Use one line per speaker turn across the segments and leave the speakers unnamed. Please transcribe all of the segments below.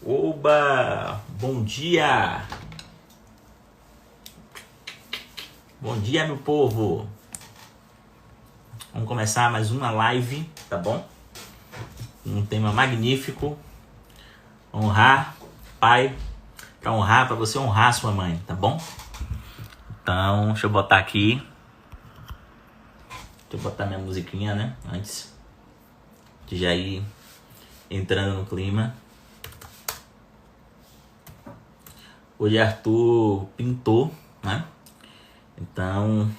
Oba! Bom dia! Bom dia, meu povo! Vamos começar mais uma live, tá bom? Um tema magnífico. Honrar pai, para você honrar sua mãe, tá bom? Então, deixa eu botar aqui. Deixa eu botar minha musiquinha, né? Antes de já ir entrando no clima. Hoje Arthur pintou, né? Então,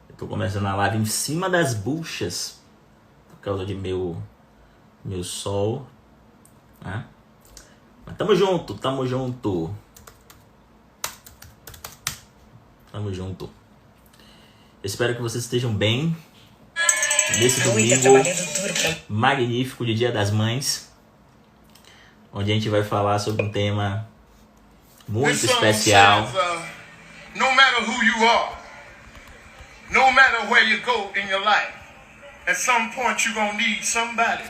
eu tô começando a live em cima das buchas por causa de meu sol, né? Mas tamo junto. Tamo junto. Eu espero que vocês estejam bem nesse domingo magnífico de Dia das Mães, onde a gente vai falar sobre um tema muito especial.
No matter who you are, no matter where you go in your life, at some point you're gonna need somebody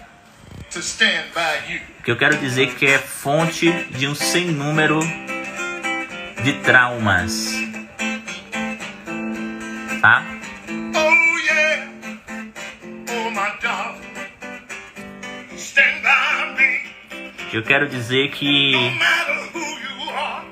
to stand by you.
Que eu quero dizer que é fonte de um sem número de traumas, tá?
Oh yeah, oh my darling, stand by me.
Eu quero dizer que
No matter who you are,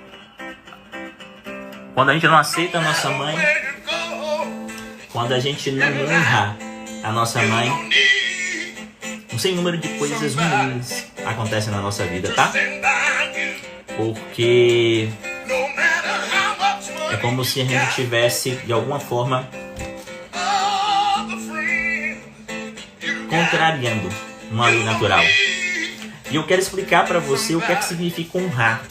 quando a gente não aceita a nossa mãe,
where you go,
quando a gente não honra a nossa mãe,
you need
um sem número de coisas ruins acontecem na nossa vida, tá?
stand by you.
Porque
No matter how much
é
money
como se a gente tivesse, de alguma forma,
all the friends you got,
contrariando uma lei natural. E eu quero explicar pra você o que é que significa honrar,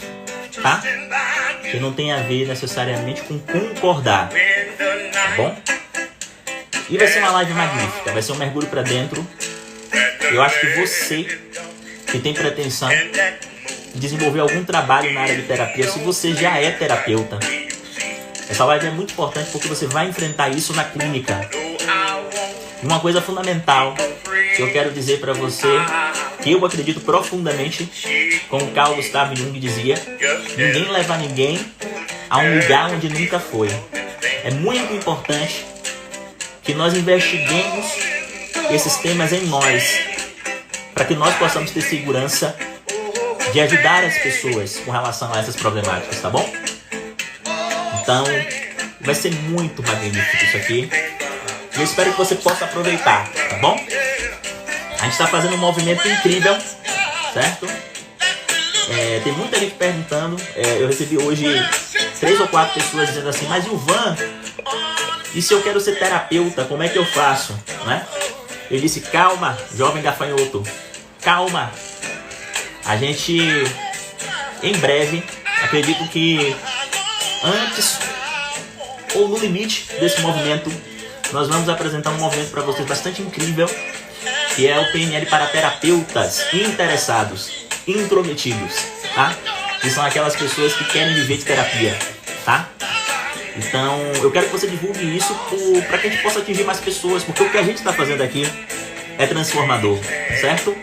tá?
stand by you.
Que não tem a ver necessariamente com concordar, tá bom? E vai ser uma live magnífica, vai ser um mergulho pra dentro. Eu acho que você que tem pretensão de desenvolver algum trabalho na área de terapia, se você já é terapeuta, essa live é muito importante porque você vai enfrentar isso na clínica. Uma coisa fundamental que eu quero dizer pra você, que eu acredito profundamente, como Carl Gustav Jung dizia, ninguém leva ninguém a um lugar onde nunca foi. É muito importante que nós investiguemos esses temas em nós, para que nós possamos ter segurança de ajudar as pessoas com relação a essas problemáticas, tá bom? Então, vai ser muito magnífico isso aqui. E eu espero que você possa aproveitar, tá bom? A gente está fazendo um movimento incrível, certo? Tem muita gente perguntando. Eu recebi hoje 3 ou 4 pessoas dizendo assim: mas Ilvan, e se eu quero ser terapeuta, como é que eu faço? Né? Eu disse: calma, jovem gafanhoto, calma. A gente, em breve, acredito que antes ou no limite desse movimento, nós vamos apresentar um movimento para vocês bastante incrível, que é o PNL para terapeutas interessados, intrometidos, tá? Que são aquelas pessoas que querem viver de terapia, tá? Então, eu quero que você divulgue isso para que a gente possa atingir mais pessoas, porque o que a gente está fazendo aqui é transformador, certo?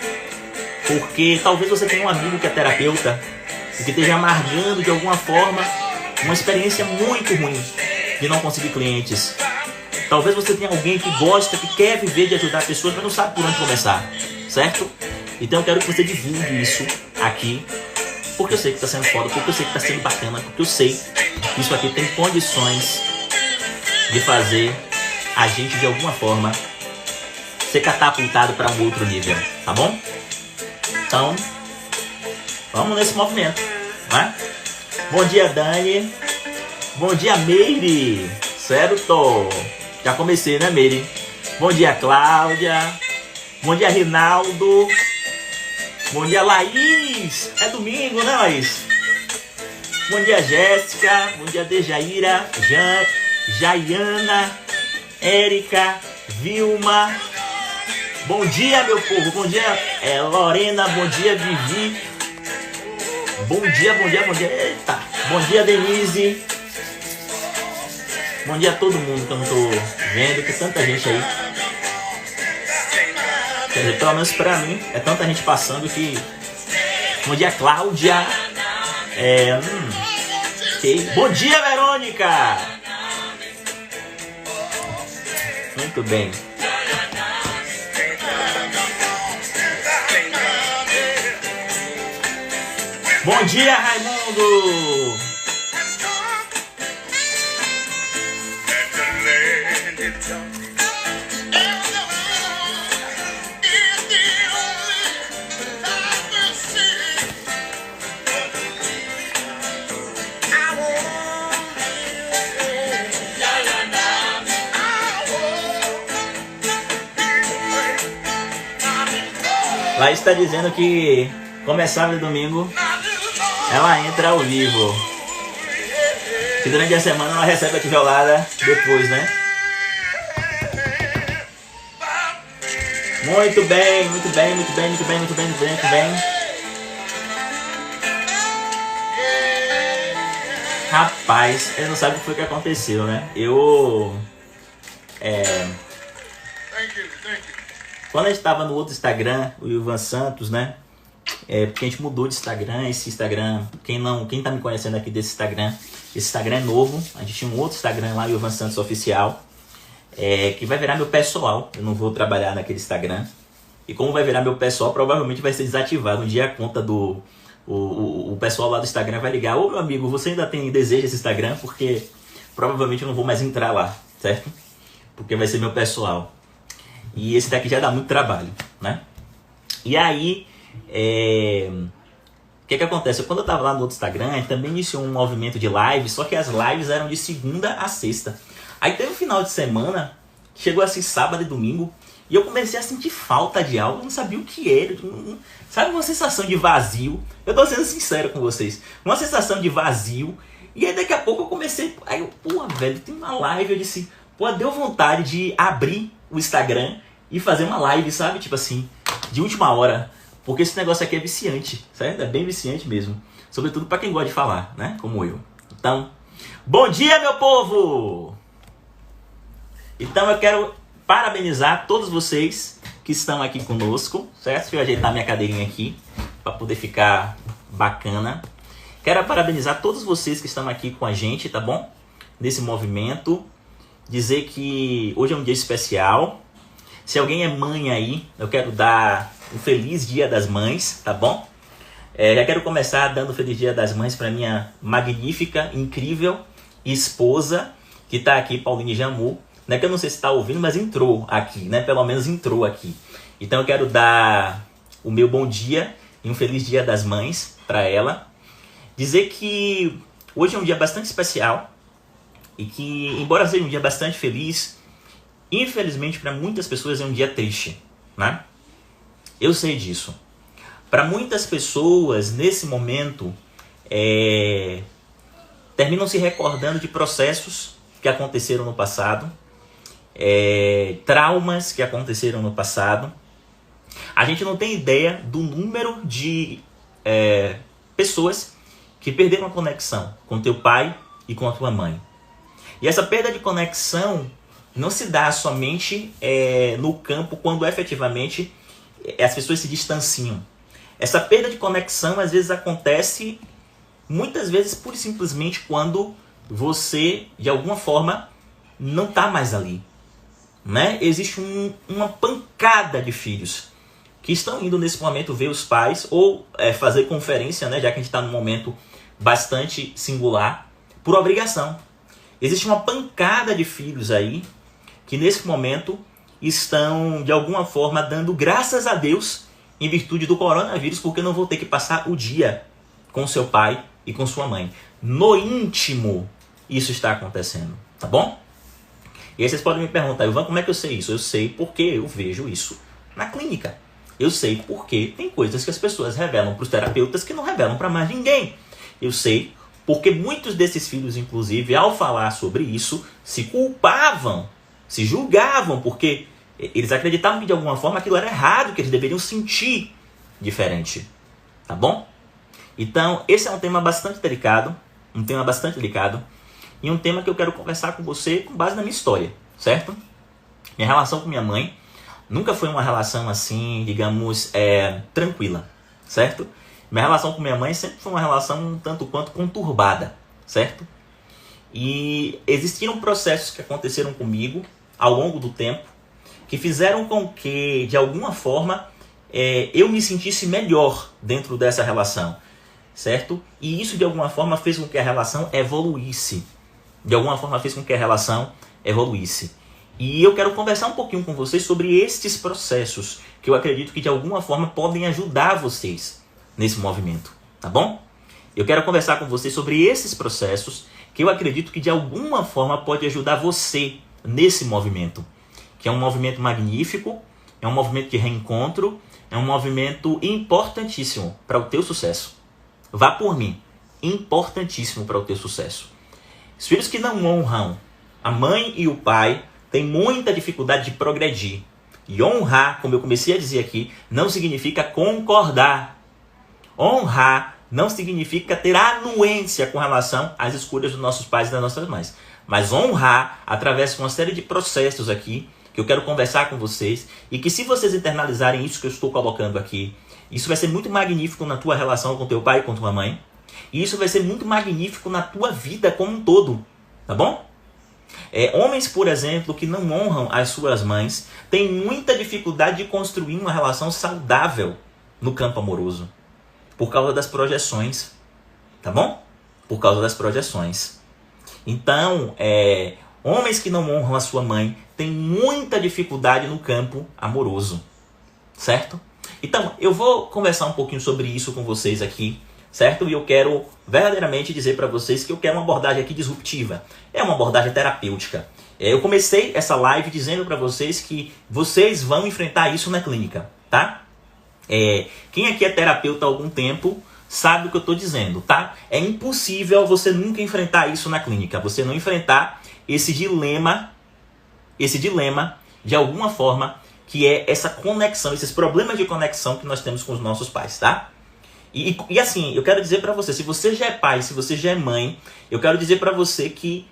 Porque talvez você tenha um amigo que é terapeuta e que esteja amargando de alguma forma uma experiência muito ruim de não conseguir clientes. Talvez você tenha alguém que gosta, que quer viver de ajudar pessoas, mas não sabe por onde começar, certo? Então eu quero que você divulgue isso aqui, porque eu sei que está sendo foda, porque eu sei que está sendo bacana, porque eu sei que isso aqui tem condições de fazer a gente, de alguma forma, ser catapultado para um outro nível, tá bom? Então, vamos nesse movimento, né? Bom dia, Dani. Bom dia, Meire. Certo? Já comecei, né, Meire? Bom dia, Cláudia. Bom dia, Rinaldo. Bom dia, Laís. É domingo, né, Laís? Bom dia, Jéssica. Bom dia, Dejaíra. Jaiana. Érica. Vilma. Bom dia, meu povo. Bom dia, Lorena. Bom dia, Vivi. Bom dia. Eita. Bom dia, Denise. Bom dia a todo mundo que eu não tô vendo, que tanta gente aí. Quer dizer, pelo menos pra mim, é tanta gente passando que Bom dia, Cláudia. Okay. Bom dia, Verônica. Muito bem. Bom dia, Raimundo. Lá está dizendo que como é sábado e domingo, ela entra ao vivo. Que durante a semana ela recebe a tijolada depois, né? Muito bem, muito bem, muito bem, muito bem, muito bem, muito bem, muito bem. Rapaz, eu não sabe o que foi que aconteceu, né? Quando a gente tava no outro Instagram, o Ivan Santos, né? Porque a gente mudou de Instagram. Esse Instagram, quem tá me conhecendo aqui desse Instagram, esse Instagram é novo. A gente tinha um outro Instagram lá, o Ivan Santos Oficial, que vai virar meu pessoal. Eu não vou trabalhar naquele Instagram. E como vai virar meu pessoal, provavelmente vai ser desativado. Um dia a conta do... O pessoal lá do Instagram vai ligar: ô meu amigo, você ainda tem desejo desse Instagram? Porque provavelmente eu não vou mais entrar lá, certo? Porque vai ser meu pessoal. E esse daqui já dá muito trabalho, né? E aí, o que acontece? Quando eu tava lá no outro Instagram, a gente também iniciou um movimento de lives, só que as lives eram de segunda a sexta. Aí teve um final de semana, chegou assim sábado e domingo, e eu comecei a sentir falta de algo, eu não sabia o que era. Sabe, uma sensação de vazio? Eu tô sendo sincero com vocês. Uma sensação de vazio. E aí daqui a pouco eu comecei... Aí eu, pô, velho, tem uma live. Eu disse, pô, deu vontade de abrir o Instagram e fazer uma live, sabe? Tipo assim, de última hora. Porque esse negócio aqui é viciante, certo? É bem viciante mesmo. Sobretudo pra quem gosta de falar, né? Como eu. Então, bom dia, meu povo! Então eu quero parabenizar todos vocês que estão aqui conosco, certo? Deixa eu ajeitar minha cadeirinha aqui para poder ficar bacana. Quero parabenizar todos vocês que estão aqui com a gente, tá bom? Nesse movimento. Dizer que hoje é um dia especial. Se alguém é mãe aí, eu quero dar um feliz Dia das Mães, tá bom? Já quero começar dando um feliz Dia das Mães para minha magnífica, incrível esposa, que está aqui, Pauline Jamu. Não é que eu não sei se está ouvindo, mas entrou aqui, né? Pelo menos entrou aqui. Então eu quero dar o meu bom dia e um feliz Dia das Mães para ela. Dizer que hoje é um dia bastante especial e que, embora seja um dia bastante feliz, infelizmente para muitas pessoas é um dia triste, né? Eu sei disso. Para muitas pessoas, nesse momento, terminam se recordando de processos que aconteceram no passado, traumas que aconteceram no passado. A gente não tem ideia do número de pessoas que perderam a conexão com teu pai e com a tua mãe. E essa perda de conexão não se dá somente no campo quando efetivamente as pessoas se distanciam. Essa perda de conexão às vezes acontece, muitas vezes, pura e simplesmente quando você, de alguma forma, não está mais ali, né? Existe uma pancada de filhos que estão indo nesse momento ver os pais ou fazer conferência, né? Já que a gente está num momento bastante singular, por obrigação. Existe uma pancada de filhos aí que nesse momento estão, de alguma forma, dando graças a Deus em virtude do coronavírus, porque não vou ter que passar o dia com seu pai e com sua mãe. No íntimo, isso está acontecendo, tá bom? E aí vocês podem me perguntar: Ivan, como é que eu sei isso? Eu sei porque eu vejo isso na clínica. Eu sei porque tem coisas que as pessoas revelam para os terapeutas que não revelam para mais ninguém. Eu sei porque muitos desses filhos, inclusive, ao falar sobre isso, se culpavam, se julgavam, porque eles acreditavam que de alguma forma aquilo era errado, que eles deveriam sentir diferente, tá bom? Então, esse é um tema bastante delicado, e um tema que eu quero conversar com você com base na minha história, certo? Minha relação com minha mãe nunca foi uma relação assim, digamos, tranquila, certo? Minha relação com minha mãe sempre foi uma relação um tanto quanto conturbada, certo? E existiram processos que aconteceram comigo ao longo do tempo que fizeram com que, de alguma forma, eu me sentisse melhor dentro dessa relação, certo? E isso, de alguma forma, fez com que a relação evoluísse. De alguma forma, fez com que a relação evoluísse. E eu quero conversar um pouquinho com vocês sobre estes processos que eu acredito que, de alguma forma, podem ajudar vocês nesse movimento, tá bom? Eu quero conversar com vocês sobre esses processos que eu acredito que, de alguma forma, pode ajudar você nesse movimento, que é um movimento magnífico, é um movimento de reencontro, é um movimento importantíssimo para o teu sucesso. Vá por mim, importantíssimo para o teu sucesso. Os filhos que não honram a mãe e o pai têm muita dificuldade de progredir. E honrar, como eu comecei a dizer aqui, não significa concordar. Honrar não significa ter anuência com relação às escolhas dos nossos pais e das nossas mães. Mas honrar através de uma série de processos aqui, que eu quero conversar com vocês, e que se vocês internalizarem isso que eu estou colocando aqui, isso vai ser muito magnífico na tua relação com teu pai e com tua mãe, e isso vai ser muito magnífico na tua vida como um todo, tá bom? Homens, por exemplo, que não honram as suas mães, têm muita dificuldade de construir uma relação saudável no campo amoroso, por causa das projeções, tá bom? Por causa das projeções. Então, homens que não honram a sua mãe têm muita dificuldade no campo amoroso, certo? Então, eu vou conversar um pouquinho sobre isso com vocês aqui, certo? E eu quero verdadeiramente dizer para vocês que eu quero uma abordagem aqui disruptiva. É uma abordagem terapêutica. Eu comecei essa live dizendo para vocês que vocês vão enfrentar isso na clínica, tá? Quem aqui é terapeuta há algum tempo sabe o que eu estou dizendo, tá? É impossível você nunca enfrentar isso na clínica. Você não enfrentar esse dilema de alguma forma, que é essa conexão, esses problemas de conexão que nós temos com os nossos pais, tá? E assim, eu quero dizer para você, se você já é pai, se você já é mãe, eu quero dizer para você que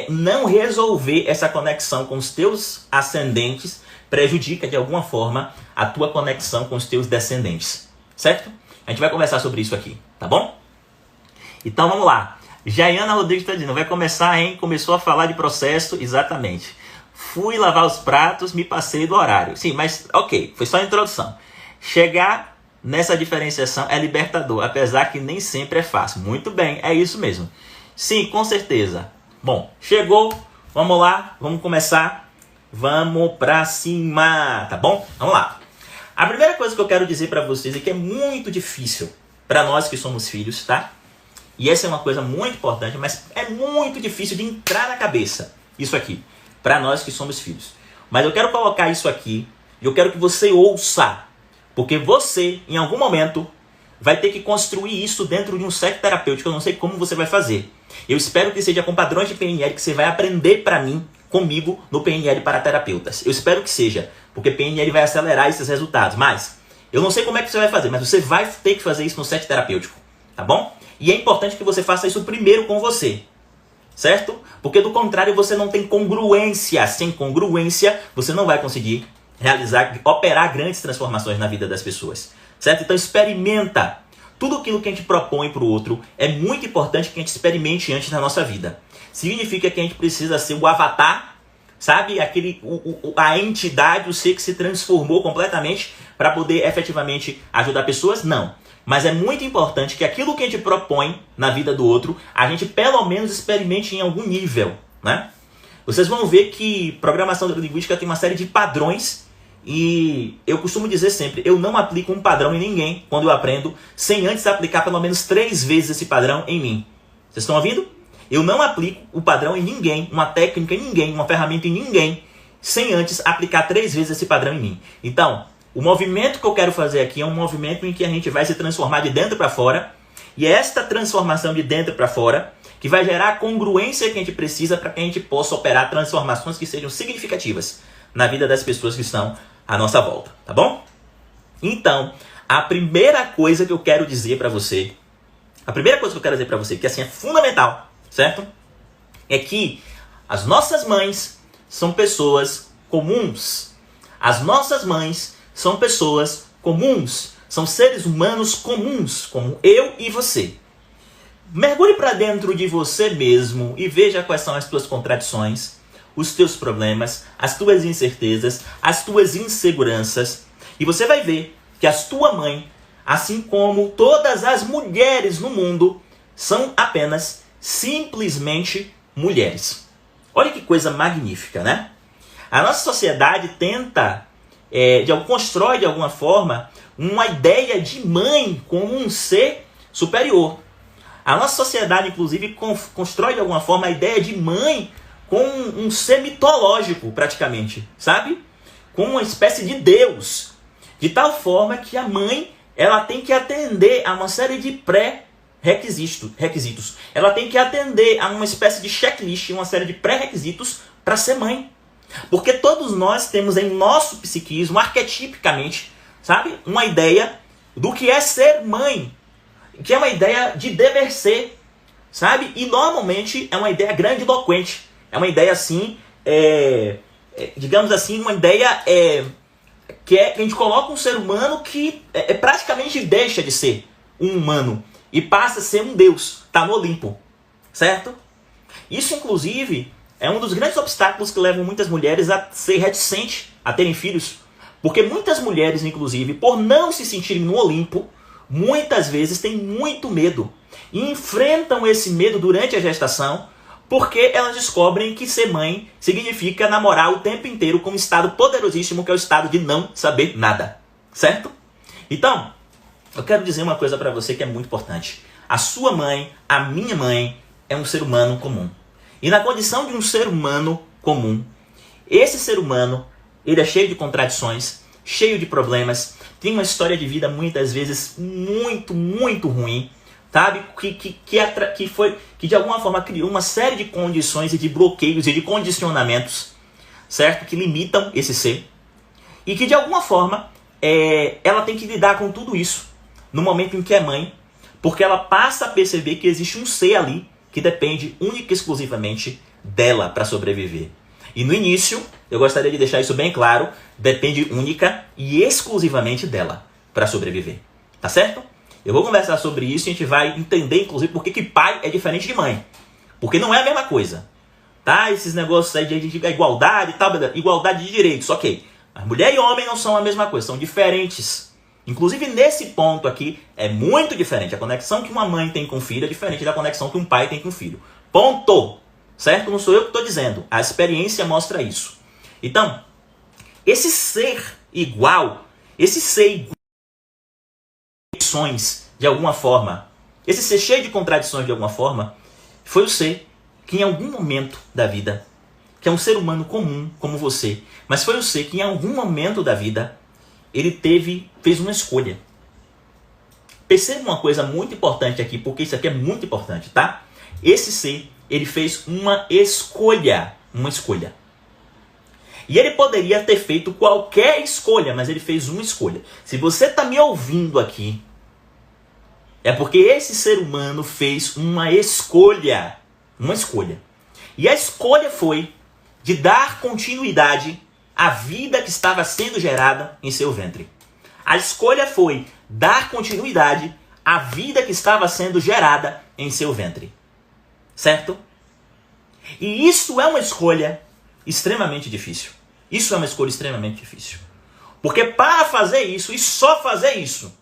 não resolver essa conexão com os teus ascendentes prejudica de alguma forma a tua conexão com os teus descendentes, certo? A gente vai conversar sobre isso aqui, tá bom? Então vamos lá. Jaiana Rodrigues está dizendo, vai começar, hein? Começou a falar de processo, exatamente. Fui lavar os pratos, me passei do horário. Sim, mas ok, foi só a introdução. Chegar nessa diferenciação é libertador, apesar que nem sempre é fácil. Muito bem, é isso mesmo. Sim, com certeza. Bom, chegou, vamos lá, vamos começar. Vamos pra cima, tá bom? Vamos lá. A primeira coisa que eu quero dizer pra vocês é que é muito difícil pra nós que somos filhos, tá? E essa é uma coisa muito importante, mas é muito difícil de entrar na cabeça isso aqui, pra nós que somos filhos. Mas eu quero colocar isso aqui e eu quero que você ouça, porque você, em algum momento, vai ter que construir isso dentro de um set terapêutico. Eu não sei como você vai fazer. Eu espero que seja com padrões de PNL que você vai aprender pra mim, comigo, no PNL para terapeutas. Eu espero que seja, porque PNL vai acelerar esses resultados. Mas eu não sei como é que você vai fazer, mas você vai ter que fazer isso no set terapêutico, tá bom? E é importante que você faça isso primeiro com você, certo? Porque do contrário você não tem congruência. Sem congruência você não vai conseguir operar grandes transformações na vida das pessoas, certo? Então experimenta. Tudo aquilo que a gente propõe para o outro é muito importante que a gente experimente antes na nossa vida. Significa que a gente precisa ser o avatar, sabe? A entidade, o ser que se transformou completamente para poder efetivamente ajudar pessoas? Não. Mas é muito importante que aquilo que a gente propõe na vida do outro, a gente pelo menos experimente em algum nível, né? Vocês vão ver que programação neurolinguística tem uma série de padrões e eu costumo dizer sempre, eu não aplico um padrão em ninguém quando eu aprendo, sem antes aplicar pelo menos 3 vezes esse padrão em mim. Vocês estão ouvindo? Eu não aplico o padrão em ninguém, uma técnica em ninguém, uma ferramenta em ninguém, sem antes aplicar 3 vezes esse padrão em mim. Então, o movimento que eu quero fazer aqui é um movimento em que a gente vai se transformar de dentro para fora, e é esta transformação de dentro para fora que vai gerar a congruência que a gente precisa para que a gente possa operar transformações que sejam significativas na vida das pessoas que estão à nossa volta, tá bom? Então, a primeira coisa que eu quero dizer para você, que assim é fundamental, certo? É que as nossas mães são pessoas comuns. As nossas mães são pessoas comuns. São seres humanos comuns, como eu e você. Mergulhe para dentro de você mesmo e veja quais são as tuas contradições, os teus problemas, as tuas incertezas, as tuas inseguranças. E você vai ver que a tua mãe, assim como todas as mulheres no mundo, são apenas simplesmente mulheres. Olha que coisa magnífica, né? A nossa sociedade tenta, constrói de alguma forma, uma ideia de mãe como um ser superior. A nossa sociedade, inclusive, constrói de alguma forma a ideia de mãe como um ser mitológico, praticamente, sabe? Como uma espécie de Deus. De tal forma que a mãe, ela tem que atender a uma série de pré-requisitos. Ela tem que atender a uma espécie de checklist, uma série de pré-requisitos para ser mãe. Porque todos nós temos em nosso psiquismo, arquetipicamente, sabe? Uma ideia do que é ser mãe. Que é uma ideia de dever ser, sabe? E normalmente é uma ideia grandiloquente. É uma ideia assim, digamos assim, uma ideia que a gente coloca um ser humano que praticamente deixa de ser um humano e passa a ser um Deus, tá no Olimpo, certo? Isso, inclusive, é um dos grandes obstáculos que levam muitas mulheres a ser reticentes a terem filhos. Porque muitas mulheres, inclusive, por não se sentirem no Olimpo, muitas vezes têm muito medo. E enfrentam esse medo durante a gestação, porque elas descobrem que ser mãe significa namorar o tempo inteiro com um estado poderosíssimo, que é o estado de não saber nada. Certo? Então, eu quero dizer uma coisa para você que é muito importante. A sua mãe, a minha mãe, é um ser humano comum. E na condição de um ser humano comum, esse ser humano, ele é cheio de contradições, cheio de problemas, tem uma história de vida muitas vezes muito, muito ruim, sabe? Que de alguma forma criou uma série de condições e de bloqueios e de condicionamentos, certo? Que limitam esse ser. E que de alguma forma ela tem que lidar com tudo isso no momento em que é mãe, porque ela passa a perceber que existe um ser ali que depende única e exclusivamente dela para sobreviver. E no início, eu gostaria de deixar isso bem claro, depende única e exclusivamente dela para sobreviver. Tá certo? Eu vou conversar sobre isso e a gente vai entender, inclusive, por que pai é diferente de mãe. Porque não é a mesma coisa. Tá? Esses negócios aí de igualdade e tal, igualdade de direitos, ok. Mas mulher e homem não são a mesma coisa, são diferentes. Inclusive, nesse ponto aqui, é muito diferente. A conexão que uma mãe tem com o filho é diferente da conexão que um pai tem com o filho. Ponto! Certo? Não sou eu que estou dizendo. A experiência mostra isso. Então, esse ser igual, de alguma forma, esse ser cheio de contradições de alguma forma, foi o ser que em algum momento da vida, que é um ser humano comum como você, mas foi o ser que em algum momento da vida, ele fez uma escolha. Perceba uma coisa muito importante aqui, porque isso aqui é muito importante, tá? Esse ser, ele fez uma escolha. E ele poderia ter feito qualquer escolha, mas ele fez uma escolha. Se você está me ouvindo aqui, é porque esse ser humano fez uma escolha. Uma escolha. E a escolha foi de dar continuidade à vida que estava sendo gerada em seu ventre. A escolha foi dar continuidade à vida que estava sendo gerada em seu ventre. Certo? E isso é uma escolha extremamente difícil. Isso é uma escolha extremamente difícil. Porque para fazer isso, e só fazer isso,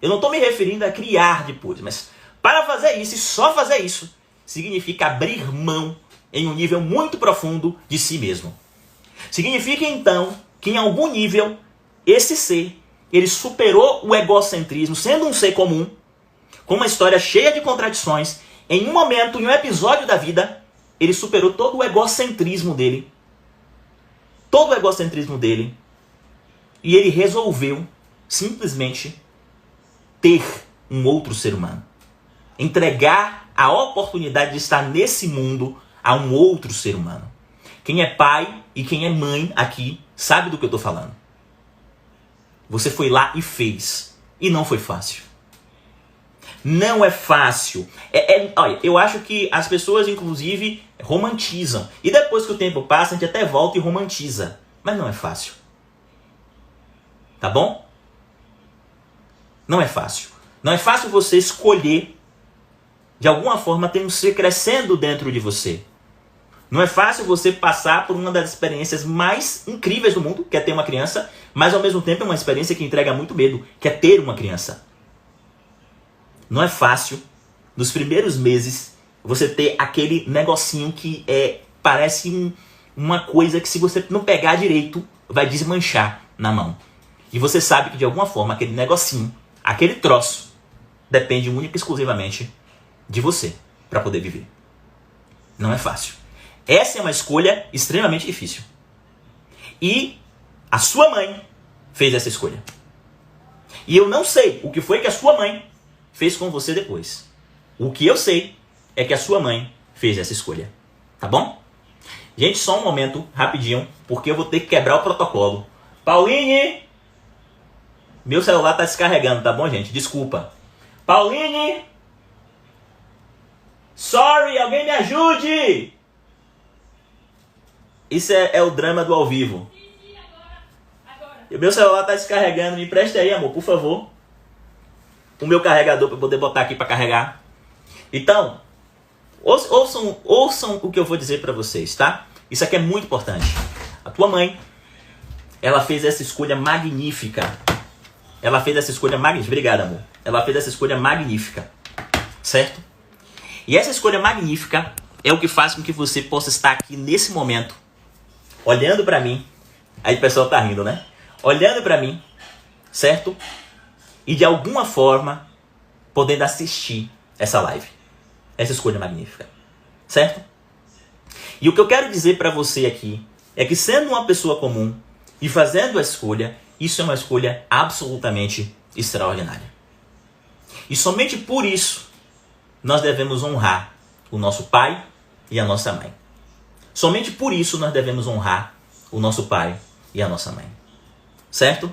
eu não estou me referindo a criar depois, mas para fazer isso e só fazer isso, significa abrir mão em um nível muito profundo de si mesmo. Significa então que em algum nível, esse ser, ele superou o egocentrismo, sendo um ser comum, com uma história cheia de contradições, em um momento, em um episódio da vida, ele superou todo o egocentrismo dele. Todo o egocentrismo dele. E ele resolveu simplesmente ter um outro ser humano. Entregar a oportunidade de estar nesse mundo a um outro ser humano. Quem é pai e quem é mãe aqui sabe do que eu estou falando. Você foi lá e fez. E não foi fácil. Não é fácil. Olha, eu acho que as pessoas, inclusive, romantizam. E depois que o tempo passa, a gente até volta e romantiza. Mas não é fácil. Tá bom? Não é fácil. Não é fácil você escolher, de alguma forma, ter um ser crescendo dentro de você. Não é fácil você passar por uma das experiências mais incríveis do mundo, que é ter uma criança, mas ao mesmo tempo é uma experiência que entrega muito medo, que é ter uma criança. Não é fácil, nos primeiros meses, você ter aquele negocinho que parece uma coisa que, se você não pegar direito, vai desmanchar na mão. E você sabe que, de alguma forma, aquele negocinho, aquele troço, depende única e exclusivamente de você para poder viver. Não é fácil. Essa é uma escolha extremamente difícil. E a sua mãe fez essa escolha. E eu não sei o que foi que a sua mãe fez com você depois. O que eu sei é que a sua mãe fez essa escolha. Tá bom? Gente, só um momento, rapidinho, porque eu vou ter que quebrar o protocolo. Pauline! Meu celular tá descarregando, tá bom, gente? Desculpa. Pauline! Sorry, alguém me ajude! Isso é o drama do ao vivo. Agora. O meu celular tá descarregando. Me empresta aí, amor, por favor. O meu carregador para poder botar aqui para carregar. Então, ouçam o que eu vou dizer para vocês, tá? Isso aqui é muito importante. A tua mãe, ela fez essa escolha magnífica. Ela fez essa escolha magnífica. Obrigado, amor. Ela fez essa escolha magnífica. Certo? E essa escolha magnífica é o que faz com que você possa estar aqui nesse momento, olhando para mim. Aí o pessoal tá rindo, né? Olhando para mim, certo? E de alguma forma podendo assistir essa live. Essa escolha magnífica. Certo? E o que eu quero dizer para você aqui é que, sendo uma pessoa comum e fazendo a escolha, isso é uma escolha absolutamente extraordinária. E somente por isso nós devemos honrar o nosso pai e a nossa mãe. Somente por isso nós devemos honrar o nosso pai e a nossa mãe. Certo?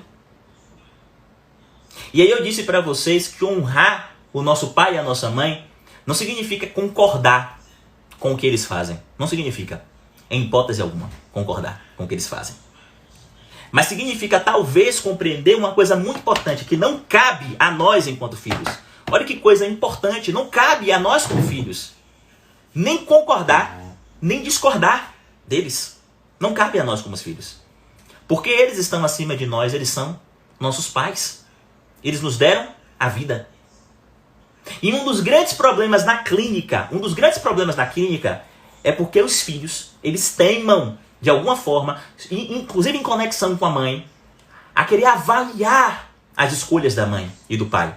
E aí eu disse para vocês que honrar o nosso pai e a nossa mãe não significa concordar com o que eles fazem. Não significa, em hipótese alguma, concordar com o que eles fazem. Mas significa talvez compreender uma coisa muito importante, que não cabe a nós enquanto filhos. Olha que coisa importante, não cabe a nós como filhos nem concordar, nem discordar deles. Não cabe a nós como filhos. Porque eles estão acima de nós, eles são nossos pais. Eles nos deram a vida. E um dos grandes problemas na clínica, é porque os filhos, eles teimam, de alguma forma, inclusive em conexão com a mãe, a querer avaliar as escolhas da mãe e do pai.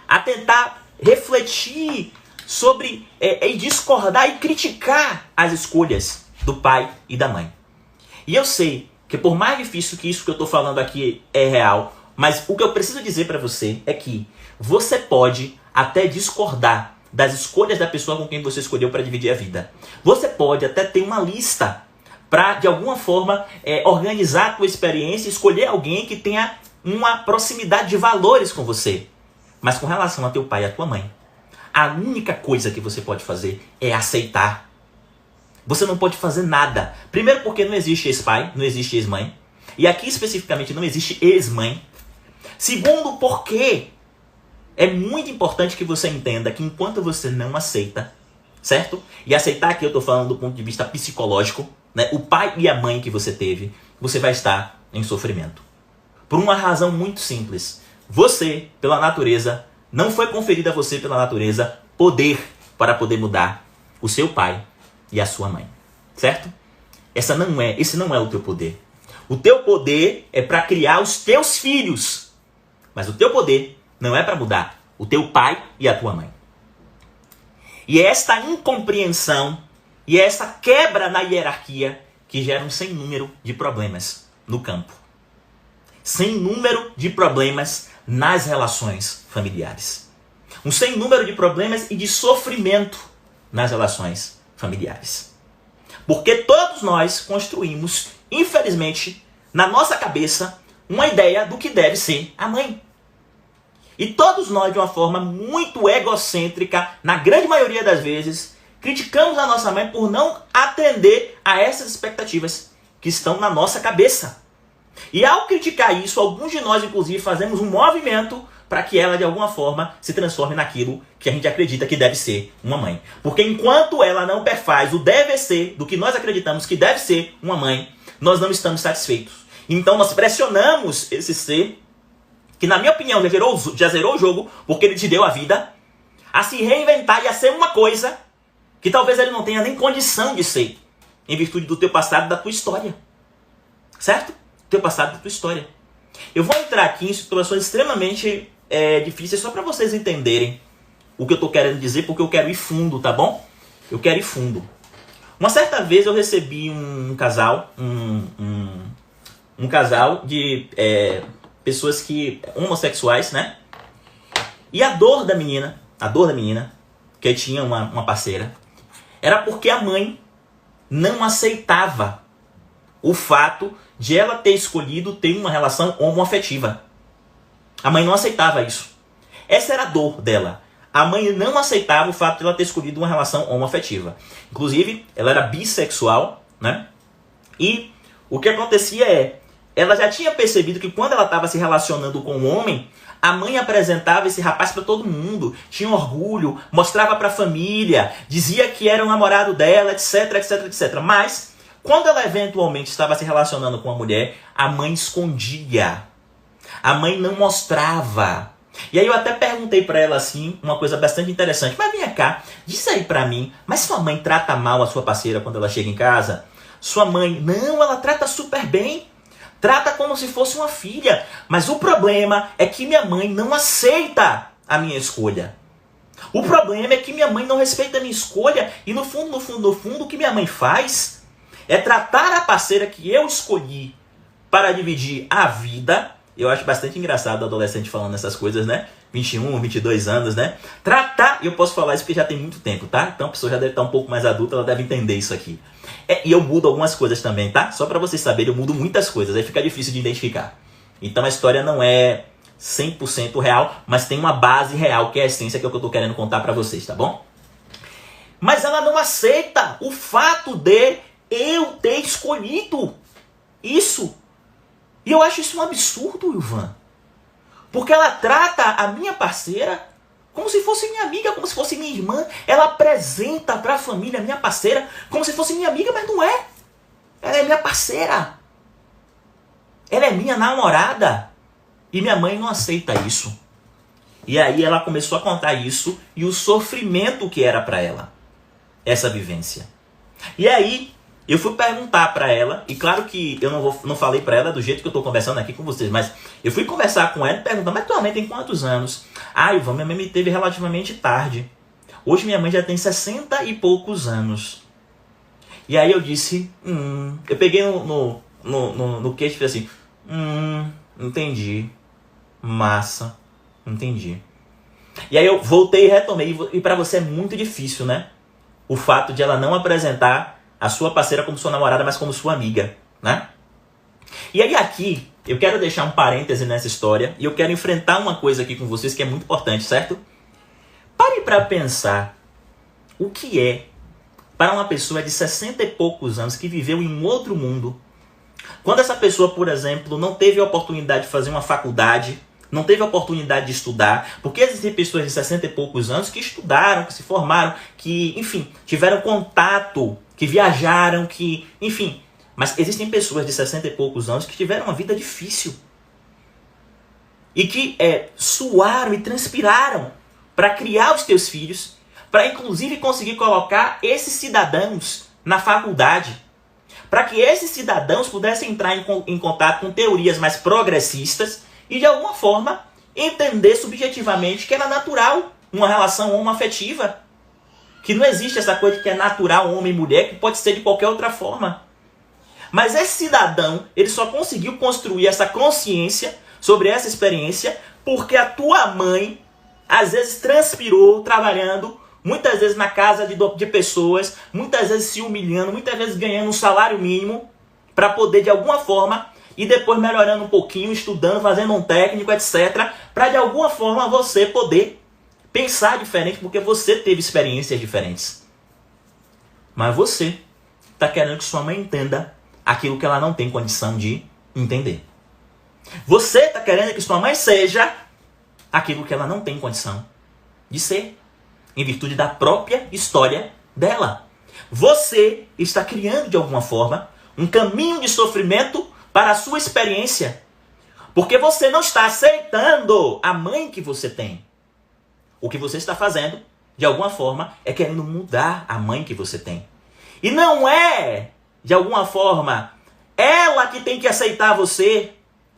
A tentar refletir sobre e discordar e criticar as escolhas do pai e da mãe. E eu sei que, por mais difícil que isso que eu estou falando aqui é real, mas o que eu preciso dizer para você é que você pode até discordar das escolhas da pessoa com quem você escolheu para dividir a vida. Você pode até ter uma lista para, de alguma forma, organizar a tua experiência e escolher alguém que tenha uma proximidade de valores com você. Mas com relação a teu pai e a tua mãe, a única coisa que você pode fazer é aceitar. Você não pode fazer nada. Primeiro porque não existe ex-pai, não existe ex-mãe. E aqui especificamente não existe ex-mãe. Segundo porque é muito importante que você entenda que enquanto você não aceita, certo? E aceitar aqui eu estou falando do ponto de vista psicológico, né? O pai e a mãe que você teve, você vai estar em sofrimento. Por uma razão muito simples. Você, pela natureza, não foi conferido a você pela natureza poder para poder mudar o seu pai e a sua mãe. Certo? Esse não é o teu poder. O teu poder é para criar os teus filhos. Mas o teu poder não é para mudar o teu pai e a tua mãe. E é esta incompreensão e é essa quebra na hierarquia que gera um sem número de problemas no campo. Sem número de problemas nas relações familiares. Um sem número de problemas e de sofrimento nas relações familiares. Porque todos nós construímos, infelizmente, na nossa cabeça, uma ideia do que deve ser a mãe. E todos nós, de uma forma muito egocêntrica, na grande maioria das vezes, criticamos a nossa mãe por não atender a essas expectativas que estão na nossa cabeça. E ao criticar isso, alguns de nós, inclusive, fazemos um movimento para que ela de alguma forma se transforme naquilo que a gente acredita que deve ser uma mãe. Porque enquanto ela não perfaz o deve ser do que nós acreditamos que deve ser uma mãe, nós não estamos satisfeitos. Então nós pressionamos esse ser, que na minha opinião já zerou o jogo, porque ele te deu a vida, a se reinventar e a ser uma coisa que talvez ele não tenha nem condição de ser, em virtude do teu passado e da tua história. Certo? Teu passado e da tua história. Eu vou entrar aqui em situações extremamente difíceis só para vocês entenderem o que eu estou querendo dizer, porque eu quero ir fundo, tá bom? Eu quero ir fundo. Uma certa vez eu recebi um casal, um casal de pessoas homossexuais, né? E a dor da menina, que tinha uma parceira, era porque a mãe não aceitava o fato de ela ter escolhido ter uma relação homoafetiva. A mãe não aceitava isso. Essa era a dor dela. A mãe não aceitava o fato de ela ter escolhido uma relação homoafetiva. Inclusive, ela era bissexual, né? E o que acontecia ela já tinha percebido que quando ela estava se relacionando com um homem, a mãe apresentava esse rapaz para todo mundo, tinha orgulho, mostrava para a família, dizia que era o namorado dela, etc, etc, etc. Mas, quando ela eventualmente estava se relacionando com uma mulher, a mãe escondia. A mãe não mostrava. E aí eu até perguntei para ela assim, uma coisa bastante interessante. Mas vem cá, diz aí para mim, mas sua mãe trata mal a sua parceira quando ela chega em casa? Sua mãe, não, ela trata super bem. Trata como se fosse uma filha. Mas o problema é que minha mãe não aceita a minha escolha. O problema é que minha mãe não respeita a minha escolha. E no fundo, o que minha mãe faz é tratar a parceira que eu escolhi para dividir a vida. Eu acho bastante engraçado o adolescente falando essas coisas, né? 21, 22 anos, né? Tratar, eu posso falar isso porque já tem muito tempo, tá? Então a pessoa já deve estar um pouco mais adulta, ela deve entender isso aqui. E eu mudo algumas coisas também, tá? Só para vocês saberem, eu mudo muitas coisas, aí fica difícil de identificar. Então a história não é 100% real, mas tem uma base real, que é a essência, que é o que eu tô querendo contar para vocês, tá bom? Mas ela não aceita o fato de eu ter escolhido isso. E eu acho isso um absurdo, Ivan. Porque ela trata a minha parceira como se fosse minha amiga, como se fosse minha irmã. Ela apresenta para a família minha parceira como se fosse minha amiga, mas não é. Ela é minha parceira. Ela é minha namorada. E minha mãe não aceita isso. E aí ela começou a contar isso e o sofrimento que era para ela, essa vivência. E aí eu fui perguntar para ela, e claro que eu não falei para ela do jeito que eu estou conversando aqui com vocês, mas eu fui conversar com ela e perguntar, mas tua mãe tem quantos anos? Ah, Ivan, minha mãe me teve relativamente tarde. Hoje minha mãe já tem 60 e poucos anos. E aí eu disse, eu peguei no queixo e falei assim, entendi, massa, entendi. E aí eu voltei e retomei, e para você é muito difícil, né? O fato de ela não apresentar a sua parceira como sua namorada, mas como sua amiga, né? E aí aqui, eu quero deixar um parêntese nessa história, e eu quero enfrentar uma coisa aqui com vocês que é muito importante, certo? Pare para pensar o que é para uma pessoa de 60 e poucos anos que viveu em um outro mundo, quando essa pessoa, por exemplo, não teve a oportunidade de fazer uma faculdade, não teve a oportunidade de estudar, porque existem pessoas de 60 e poucos anos que estudaram, que se formaram, que, enfim, tiveram contato, que viajaram, que, enfim. Mas existem pessoas de 60 e poucos anos que tiveram uma vida difícil. E que suaram e transpiraram para criar os teus filhos, para inclusive conseguir colocar esses cidadãos na faculdade, para que esses cidadãos pudessem entrar em contato com teorias mais progressistas e de alguma forma entender subjetivamente que era natural uma relação homoafetiva. Que não existe essa coisa que é natural homem e mulher, que pode ser de qualquer outra forma. Mas esse cidadão, ele só conseguiu construir essa consciência sobre essa experiência porque a tua mãe, às vezes, transpirou trabalhando, muitas vezes na casa de pessoas, muitas vezes se humilhando, muitas vezes ganhando um salário mínimo para poder, de alguma forma, e depois melhorando um pouquinho, estudando, fazendo um técnico, etc., para de alguma forma você poder pensar diferente, porque você teve experiências diferentes. Mas você está querendo que sua mãe entenda aquilo que ela não tem condição de entender. Você está querendo que sua mãe seja aquilo que ela não tem condição de ser, em virtude da própria história dela. Você está criando, de alguma forma, um caminho de sofrimento para a sua experiência, porque você não está aceitando a mãe que você tem. O que você está fazendo, de alguma forma, é querendo mudar a mãe que você tem. E não é, de alguma forma, ela que tem que aceitar você.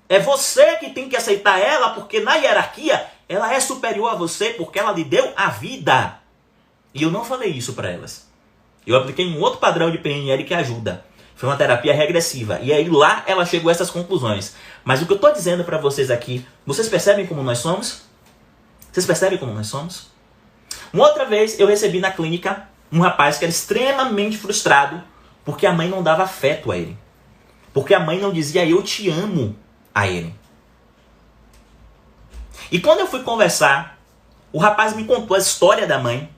É você que tem que aceitar ela, porque na hierarquia ela é superior a você, porque ela lhe deu a vida. E eu não falei isso para elas. Eu apliquei um outro padrão de PNL que ajuda. Foi uma terapia regressiva. E aí lá ela chegou a essas conclusões. Mas o que eu estou dizendo para vocês aqui, vocês percebem como nós somos? Vocês percebem como nós somos? Uma outra vez eu recebi na clínica um rapaz que era extremamente frustrado porque a mãe não dava afeto a ele. Porque a mãe não dizia eu te amo a ele. E quando eu fui conversar, o rapaz me contou a história da mãe.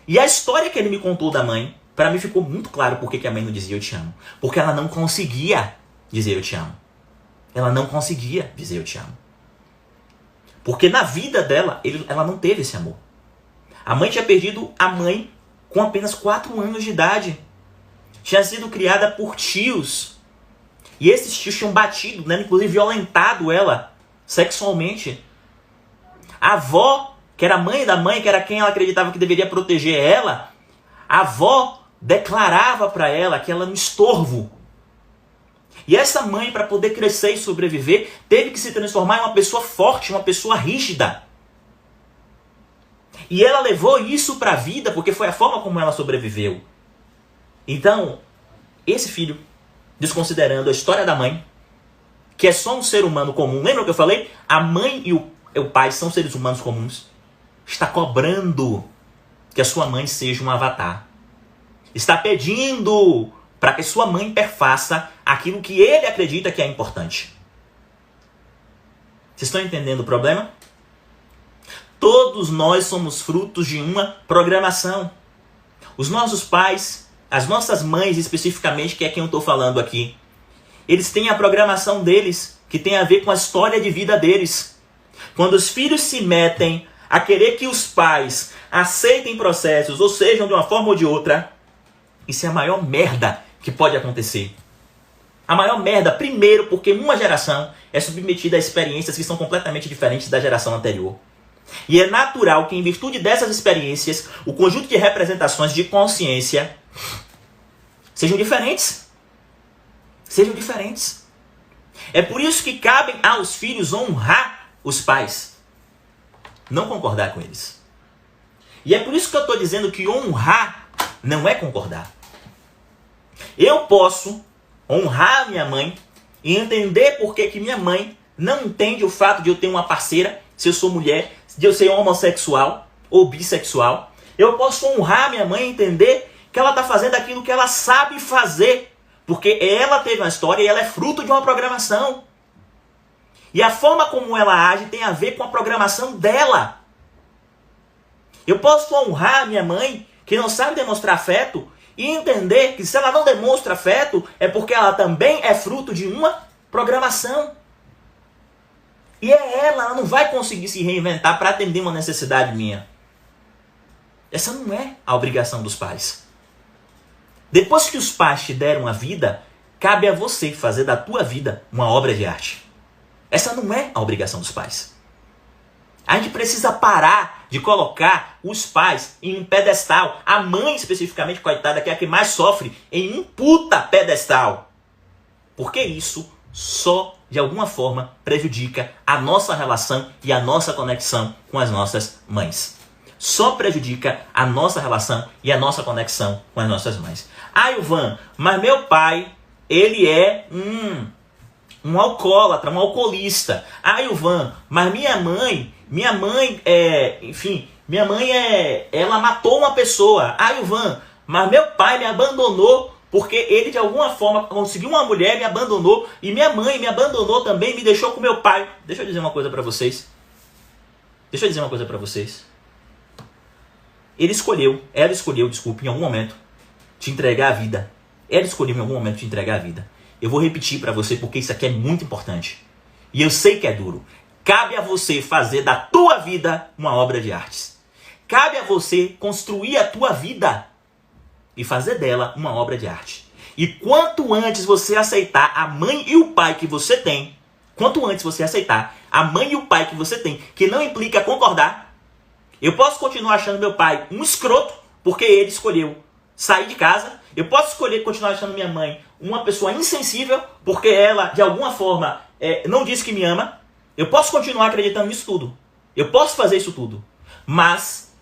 E a história que ele me contou da mãe, para mim ficou muito claro por que a mãe não dizia eu te amo. Porque ela não conseguia dizer eu te amo. Ela não conseguia dizer eu te amo. Porque na vida dela, ela não teve esse amor. A mãe tinha perdido a mãe com apenas 4 anos de idade. Tinha sido criada por tios. E esses tios tinham batido, né, inclusive violentado ela sexualmente. A avó, que era a mãe da mãe, que era quem ela acreditava que deveria proteger ela, a avó declarava para ela que ela era um estorvo. E essa mãe, para poder crescer e sobreviver, teve que se transformar em uma pessoa forte, uma pessoa rígida. E ela levou isso para a vida porque foi a forma como ela sobreviveu. Então, esse filho, desconsiderando a história da mãe, que é só um ser humano comum, lembra o que eu falei? A mãe e o pai são seres humanos comuns. Está cobrando que a sua mãe seja um avatar. Está pedindo para que sua mãe perfaça aquilo que ele acredita que é importante. Vocês estão entendendo o problema? Todos nós somos frutos de uma programação. Os nossos pais, as nossas mães especificamente, que é quem eu estou falando aqui, eles têm a programação deles, que tem a ver com a história de vida deles. Quando os filhos se metem a querer que os pais aceitem processos, ou sejam de uma forma ou de outra, isso é a maior merda que pode acontecer. A maior merda, primeiro, porque uma geração é submetida a experiências que são completamente diferentes da geração anterior. E é natural que, em virtude dessas experiências, o conjunto de representações de consciência sejam diferentes. Sejam diferentes. É por isso que cabe aos filhos honrar os pais, não concordar com eles. E é por isso que eu estou dizendo que honrar não é concordar. Eu posso honrar minha mãe e entender por que minha mãe não entende o fato de eu ter uma parceira, se eu sou mulher, de eu ser homossexual ou bissexual. Eu posso honrar minha mãe e entender que ela está fazendo aquilo que ela sabe fazer, porque ela teve uma história e ela é fruto de uma programação. E a forma como ela age tem a ver com a programação dela. Eu posso honrar minha mãe, que não sabe demonstrar afeto, e entender que se ela não demonstra afeto, é porque ela também é fruto de uma programação. E ela não vai conseguir se reinventar para atender uma necessidade minha. Essa não é a obrigação dos pais. Depois que os pais te deram a vida, cabe a você fazer da tua vida uma obra de arte. Essa não é a obrigação dos pais. A gente precisa parar de colocar os pais em um pedestal. A mãe, especificamente, coitada, que é a que mais sofre, em um puta pedestal. Porque isso só, de alguma forma, prejudica a nossa relação e a nossa conexão com as nossas mães. Só prejudica a nossa relação e a nossa conexão com as nossas mães. Ah, Ivan, mas meu pai, ele é um alcoólatra, um alcoolista. Ah, Ivan, mas minha mãe ela matou uma pessoa. Ah, Ivan, mas meu pai me abandonou porque ele de alguma forma conseguiu uma mulher, me abandonou, e minha mãe me abandonou também, me deixou com meu pai. Deixa eu dizer uma coisa para vocês. Ela escolheu, em algum momento, te entregar a vida. Ela escolheu em algum momento te entregar a vida. Eu vou repetir para você porque isso aqui é muito importante. E eu sei que é duro. Cabe a você fazer da tua vida uma obra de artes. Cabe a você construir a tua vida e fazer dela uma obra de arte. E quanto antes você aceitar a mãe e o pai que você tem, quanto antes você aceitar a mãe e o pai que você tem, que não implica concordar, eu posso continuar achando meu pai um escroto, porque ele escolheu sair de casa. Eu posso escolher continuar achando minha mãe uma pessoa insensível, porque ela, de alguma forma, não disse que me ama. Eu posso continuar acreditando nisso tudo. Eu posso fazer isso tudo. Mas,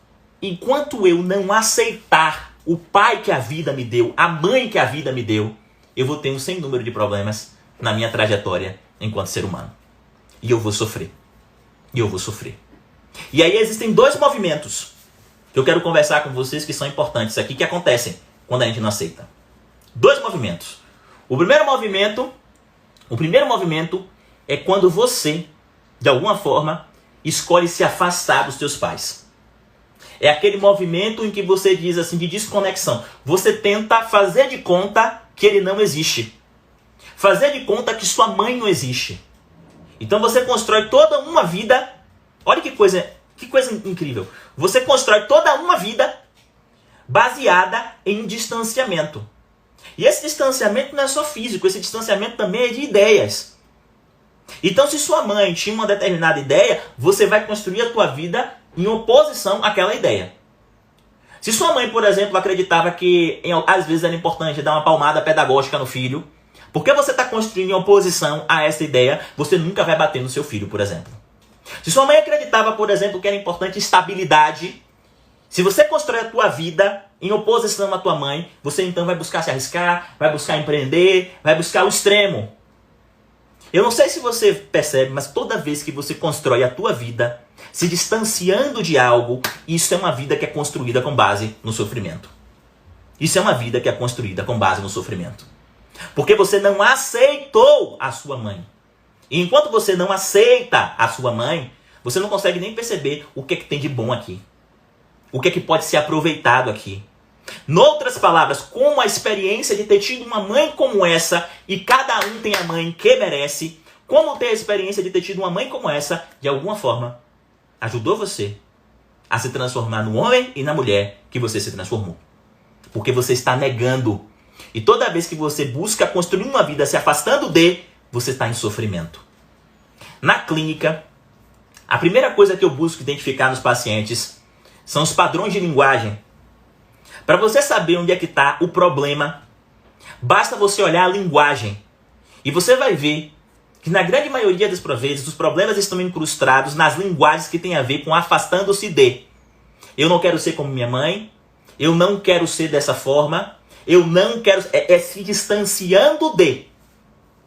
enquanto eu não aceitar o pai que a vida me deu, a mãe que a vida me deu, eu vou ter um sem número de problemas na minha trajetória enquanto ser humano. E eu vou sofrer. E eu vou sofrer. E aí existem dois movimentos que eu quero conversar com vocês que são importantes aqui, que acontecem quando a gente não aceita. Dois movimentos. O primeiro movimento é quando você, de alguma forma, escolhe se afastar dos seus pais. É aquele movimento em que você diz assim, de desconexão. Você tenta fazer de conta que ele não existe. Fazer de conta que sua mãe não existe. Então você constrói toda uma vida. Olha que coisa incrível. Você constrói toda uma vida baseada em distanciamento. E esse distanciamento não é só físico, esse distanciamento também é de ideias. Então, se sua mãe tinha uma determinada ideia, você vai construir a tua vida em oposição àquela ideia. Se sua mãe, por exemplo, acreditava que às vezes era importante dar uma palmada pedagógica no filho, porque você está construindo em oposição a essa ideia, você nunca vai bater no seu filho, por exemplo. Se sua mãe acreditava, por exemplo, que era importante estabilidade, se você constrói a tua vida em oposição à tua mãe, você então vai buscar se arriscar, vai buscar empreender, vai buscar o extremo. Eu não sei se você percebe, mas toda vez que você constrói a tua vida se distanciando de algo, isso é uma vida que é construída com base no sofrimento. Isso é uma vida que é construída com base no sofrimento. Porque você não aceitou a sua mãe. E enquanto você não aceita a sua mãe, você não consegue nem perceber o que é que tem de bom aqui. O que é que pode ser aproveitado aqui. Noutras palavras, como a experiência de ter tido uma mãe como essa, e cada um tem a mãe que merece, como ter a experiência de ter tido uma mãe como essa, de alguma forma, ajudou você a se transformar no homem e na mulher que você se transformou. Porque você está negando. E toda vez que você busca construir uma vida se afastando de, você está em sofrimento. Na clínica, a primeira coisa que eu busco identificar nos pacientes são os padrões de linguagem. Para você saber onde é que está o problema, basta você olhar a linguagem. E você vai ver que na grande maioria das vezes os problemas estão incrustados nas linguagens que tem a ver com afastando-se de. Eu não quero ser como minha mãe, eu não quero ser dessa forma, eu não quero... É se distanciando de.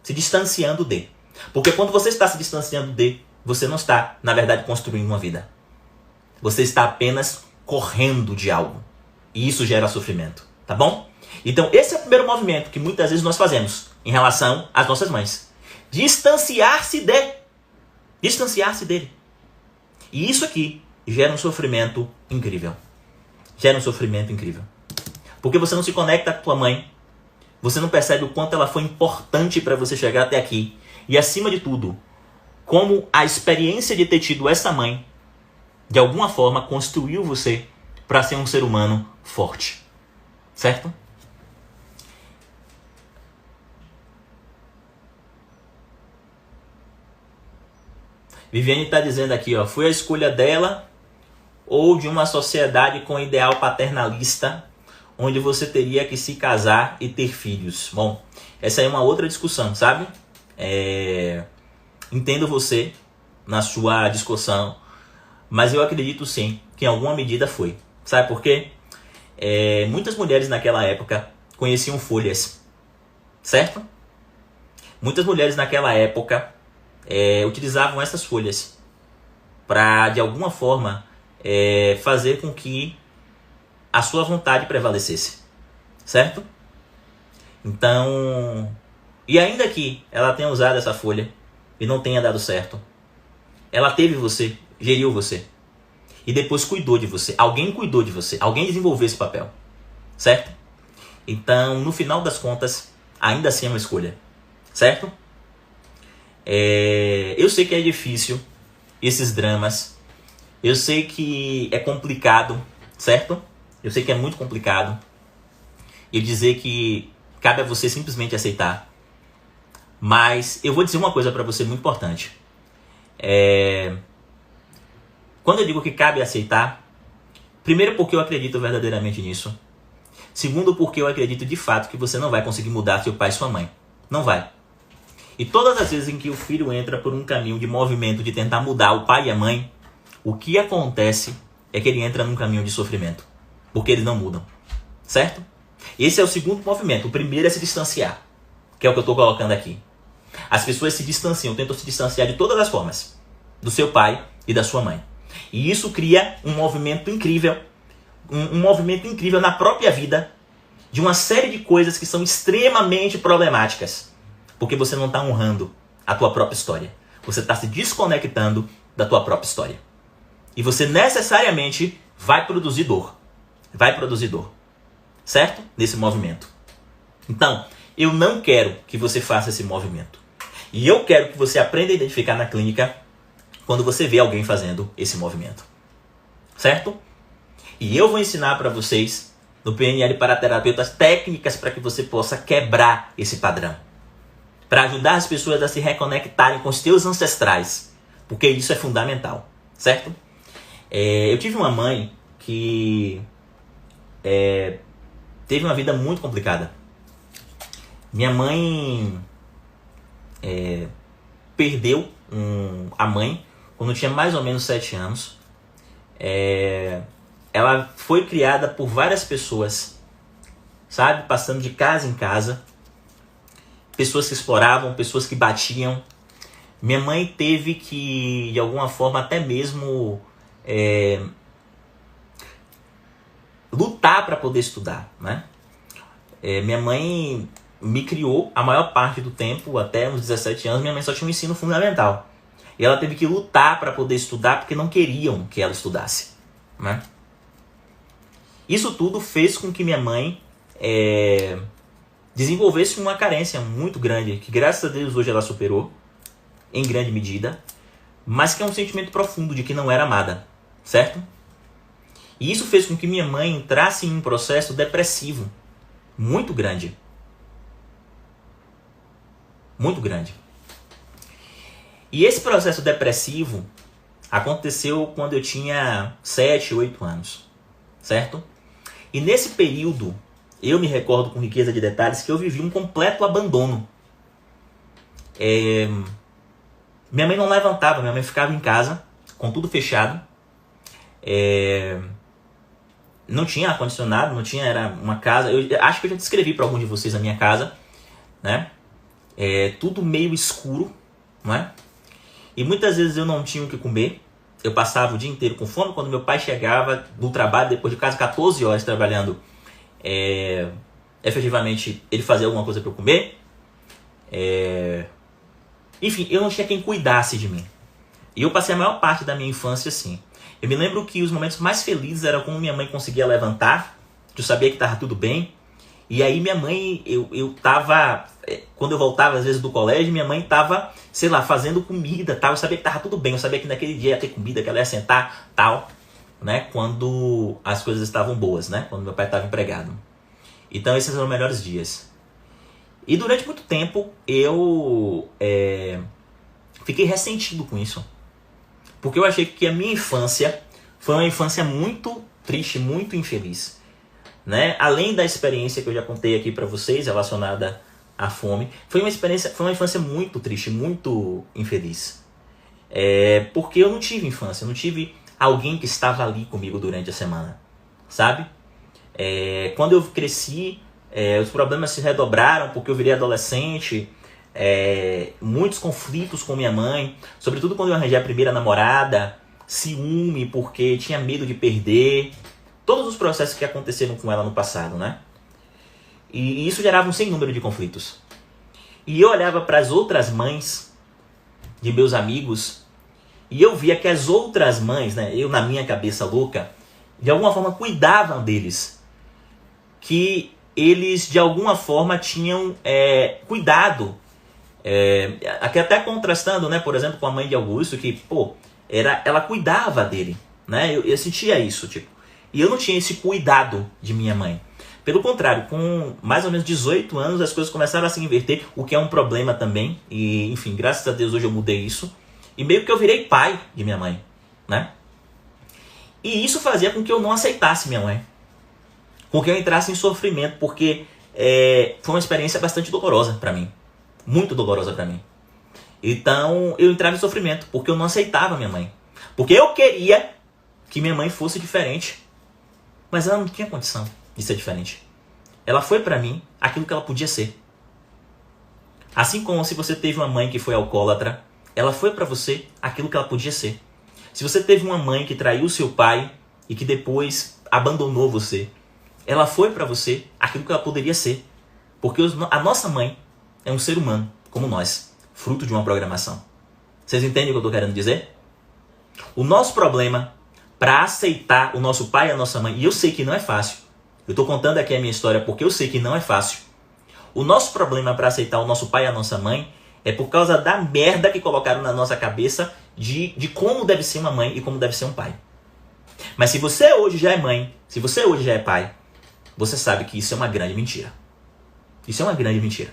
Se distanciando de. Porque quando você está se distanciando de, você não está, na verdade, construindo uma vida. Você está apenas correndo de algo. E isso gera sofrimento, tá bom? Então esse é o primeiro movimento que muitas vezes nós fazemos em relação às nossas mães. Distanciar-se de. Distanciar-se dele. E isso aqui gera um sofrimento incrível. Gera um sofrimento incrível. Porque você não se conecta com a tua mãe. Você não percebe o quanto ela foi importante para você chegar até aqui. E acima de tudo, como a experiência de ter tido essa mãe, de alguma forma, construiu você para ser um ser humano forte. Certo? Viviane está dizendo aqui, ó, foi a escolha dela ou de uma sociedade com ideal paternalista, onde você teria que se casar e ter filhos? Bom, essa é uma outra discussão, sabe? Entendo você na sua discussão, mas eu acredito sim que em alguma medida foi. Sabe por quê? Muitas mulheres naquela época conheciam folhas, certo? Muitas mulheres naquela época utilizavam essas folhas para, de alguma forma, fazer com que a sua vontade prevalecesse, certo? Então, e ainda que ela tenha usado essa folha e não tenha dado certo, ela teve você, geriu você. E depois cuidou de você. Alguém cuidou de você. Alguém desenvolveu esse papel. Certo? Então, no final das contas, ainda assim é uma escolha. Certo? Eu sei que é difícil esses dramas. Eu sei que é complicado, certo? Eu sei que é muito complicado. E dizer que cabe a você simplesmente aceitar. Mas eu vou dizer uma coisa pra você muito importante. Quando eu digo que cabe aceitar, primeiro porque eu acredito verdadeiramente nisso. Segundo porque eu acredito de fato que você não vai conseguir mudar seu pai e sua mãe. Não vai. E todas as vezes em que o filho entra por um caminho de movimento de tentar mudar o pai e a mãe, o que acontece é que ele entra num caminho de sofrimento. Porque eles não mudam. Certo? Esse é o segundo movimento. O primeiro é se distanciar. Que é o que eu estou colocando aqui. As pessoas se distanciam, tentam se distanciar de todas as formas. Do seu pai e da sua mãe. E isso cria um movimento incrível. Um movimento incrível na própria vida. De uma série de coisas que são extremamente problemáticas. Porque você não está honrando a tua própria história. Você está se desconectando da tua própria história. E você necessariamente vai produzir dor. Vai produzir dor. Certo? Nesse movimento. Então, eu não quero que você faça esse movimento. E eu quero que você aprenda a identificar na clínica quando você vê alguém fazendo esse movimento. Certo? E eu vou ensinar para vocês, no PNL para terapeutas, técnicas para que você possa quebrar esse padrão. Para ajudar as pessoas a se reconectarem com os seus ancestrais. Porque isso é fundamental. Certo? Eu tive uma mãe que teve uma vida muito complicada. Minha mãe perdeu a mãe quando tinha mais ou menos 7 anos. Ela foi criada por várias pessoas, sabe? Passando de casa em casa. Pessoas que exploravam, pessoas que batiam. Minha mãe teve que, de alguma forma, até mesmo lutar para poder estudar, né? Minha mãe me criou a maior parte do tempo, até uns 17 anos, minha mãe só tinha um ensino fundamental. E ela teve que lutar para poder estudar porque não queriam que ela estudasse, né? Isso tudo fez com que minha mãe desenvolvesse uma carência muito grande, que graças a Deus hoje ela superou, em grande medida, mas que é um sentimento profundo de que não era amada, certo? E isso fez com que minha mãe entrasse em um processo depressivo muito grande. Muito grande. E esse processo depressivo aconteceu quando eu tinha 7, 8 anos, certo? E nesse período, eu me recordo com riqueza de detalhes que eu vivi um completo abandono. Minha mãe não levantava, minha mãe ficava em casa, com tudo fechado. Não tinha ar-condicionado, não tinha, era uma casa... Eu acho que eu já descrevi para alguns de vocês a minha casa, né? Tudo meio escuro, não é? E muitas vezes eu não tinha o que comer. Eu passava o dia inteiro com fome. Quando meu pai chegava do trabalho, depois de quase 14 horas trabalhando, efetivamente ele fazia alguma coisa para eu comer. Enfim, eu não tinha quem cuidasse de mim. E eu passei a maior parte da minha infância assim. Eu me lembro que os momentos mais felizes eram quando minha mãe conseguia levantar, que eu sabia que estava tudo bem. E aí minha mãe, eu tava, quando eu voltava às vezes do colégio, minha mãe tava, sei lá, fazendo comida, tal. Eu sabia que tava tudo bem, eu sabia que naquele dia ia ter comida, que ela ia sentar, tal, né? Quando as coisas estavam boas, né? Quando meu pai estava empregado. Então esses eram os melhores dias. E durante muito tempo eu fiquei ressentido com isso. Porque eu achei que a minha infância foi uma infância muito triste, muito infeliz. Né? Além da experiência que eu já contei aqui para vocês relacionada à fome, foi uma infância muito triste, muito infeliz. Porque eu não tive infância, eu não tive alguém que estava ali comigo durante a semana, sabe? Quando eu cresci, os problemas se redobraram porque eu virei adolescente, muitos conflitos com minha mãe, sobretudo quando eu arranjei a primeira namorada, ciúme porque tinha medo de perder. Todos os processos que aconteceram com ela no passado, né? E isso gerava um sem número de conflitos. E eu olhava para as outras mães de meus amigos e eu via que as outras mães, né? Eu na minha cabeça louca, de alguma forma cuidavam deles. Que eles de alguma forma tinham cuidado. Aqui até contrastando, né? Por exemplo, com a mãe de Augusto, que, ela cuidava dele, né? Eu sentia isso, tipo. E eu não tinha esse cuidado de minha mãe. Pelo contrário, com mais ou menos 18 anos, as coisas começaram a se inverter, o que é um problema também. E, enfim, graças a Deus hoje eu mudei isso. E meio que eu virei pai de minha mãe, né? E isso fazia com que eu não aceitasse minha mãe. Com que eu entrasse em sofrimento, porque foi uma experiência bastante dolorosa para mim. Muito dolorosa para mim. Então, eu entrava em sofrimento, porque eu não aceitava minha mãe. Porque eu queria que minha mãe fosse diferente. Mas ela não tinha condição de ser diferente. Ela foi pra mim aquilo que ela podia ser. Assim como se você teve uma mãe que foi alcoólatra, ela foi pra você aquilo que ela podia ser. Se você teve uma mãe que traiu seu pai e que depois abandonou você, ela foi pra você aquilo que ela poderia ser. Porque a nossa mãe é um ser humano, como nós, fruto de uma programação. Vocês entendem o que eu tô querendo dizer? O nosso problema para aceitar o nosso pai e a nossa mãe, e eu sei que não é fácil, eu tô contando aqui a minha história porque eu sei que não é fácil. O nosso problema para aceitar o nosso pai e a nossa mãe é por causa da merda que colocaram na nossa cabeça de como deve ser uma mãe e como deve ser um pai. Mas se você hoje já é mãe, se você hoje já é pai, você sabe que isso é uma grande mentira. Isso é uma grande mentira.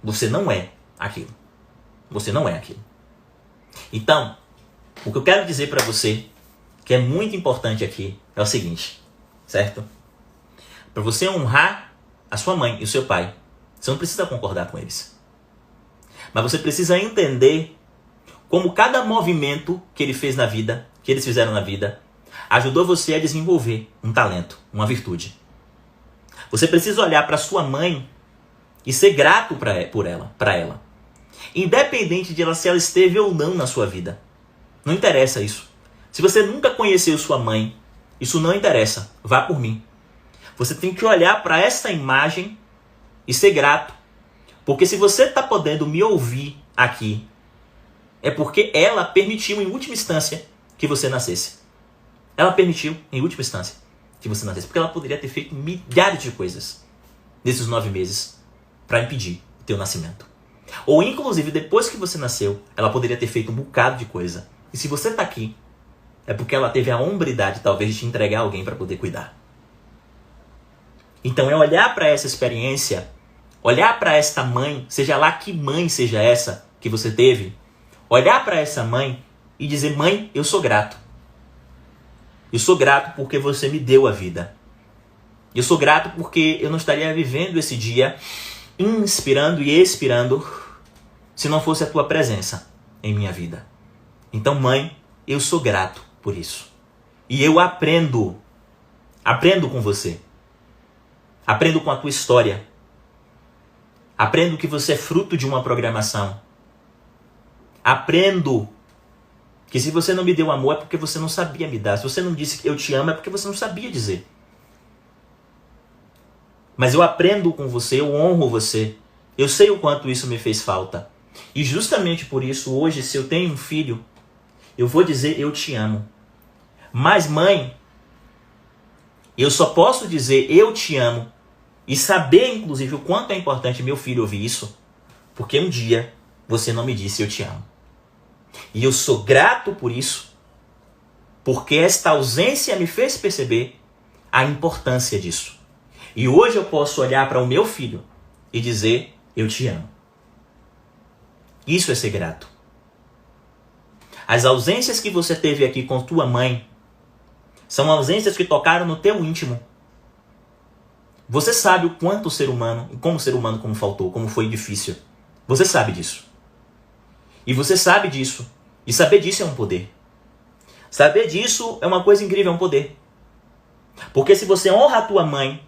Você não é aquilo. Você não é aquilo. Então, o que eu quero dizer para você, que é muito importante aqui, é o seguinte, certo? Para você honrar a sua mãe e o seu pai, você não precisa concordar com eles. Mas você precisa entender como cada movimento que ele fez na vida, que eles fizeram na vida, ajudou você a desenvolver um talento, uma virtude. Você precisa olhar para sua mãe e ser grato para ela. Independente de ela, se ela esteve ou não na sua vida. Não interessa isso. Se você nunca conheceu sua mãe, isso não interessa. Vá por mim. Você tem que olhar para essa imagem e ser grato. Porque se você está podendo me ouvir aqui, é porque ela permitiu em última instância que você nascesse. Ela permitiu em última instância que você nascesse. Porque ela poderia ter feito milhares de coisas nesses 9 meses para impedir o teu nascimento. Ou inclusive depois que você nasceu, ela poderia ter feito um bocado de coisa. E se você está aqui, é porque ela teve a hombridade talvez de te entregar alguém para poder cuidar. Então é olhar para essa experiência, olhar para esta mãe, seja lá que mãe seja essa que você teve, olhar para essa mãe e dizer: mãe, eu sou grato. Eu sou grato porque você me deu a vida. Eu sou grato porque eu não estaria vivendo esse dia inspirando e expirando se não fosse a tua presença em minha vida. Então, mãe, eu sou grato por isso. E eu aprendo com você. Aprendo com a tua história. Aprendo que você é fruto de uma programação. Aprendo que se você não me deu amor é porque você não sabia me dar. Se você não disse que eu te amo é porque você não sabia dizer. Mas eu aprendo com você, eu honro você. Eu sei o quanto isso me fez falta. E justamente por isso, hoje, se eu tenho um filho, eu vou dizer: eu te amo. Mas, mãe, eu só posso dizer eu te amo e saber, inclusive, o quanto é importante meu filho ouvir isso, porque um dia você não me disse eu te amo. E eu sou grato por isso, porque esta ausência me fez perceber a importância disso. E hoje eu posso olhar para o meu filho e dizer: eu te amo. Isso é ser grato. As ausências que você teve aqui com tua mãe são ausências que tocaram no teu íntimo. Você sabe o quanto o ser humano, como faltou, como foi difícil. Você sabe disso. E você sabe disso. E saber disso é um poder. Saber disso é uma coisa incrível, é um poder. Porque se você honra a tua mãe,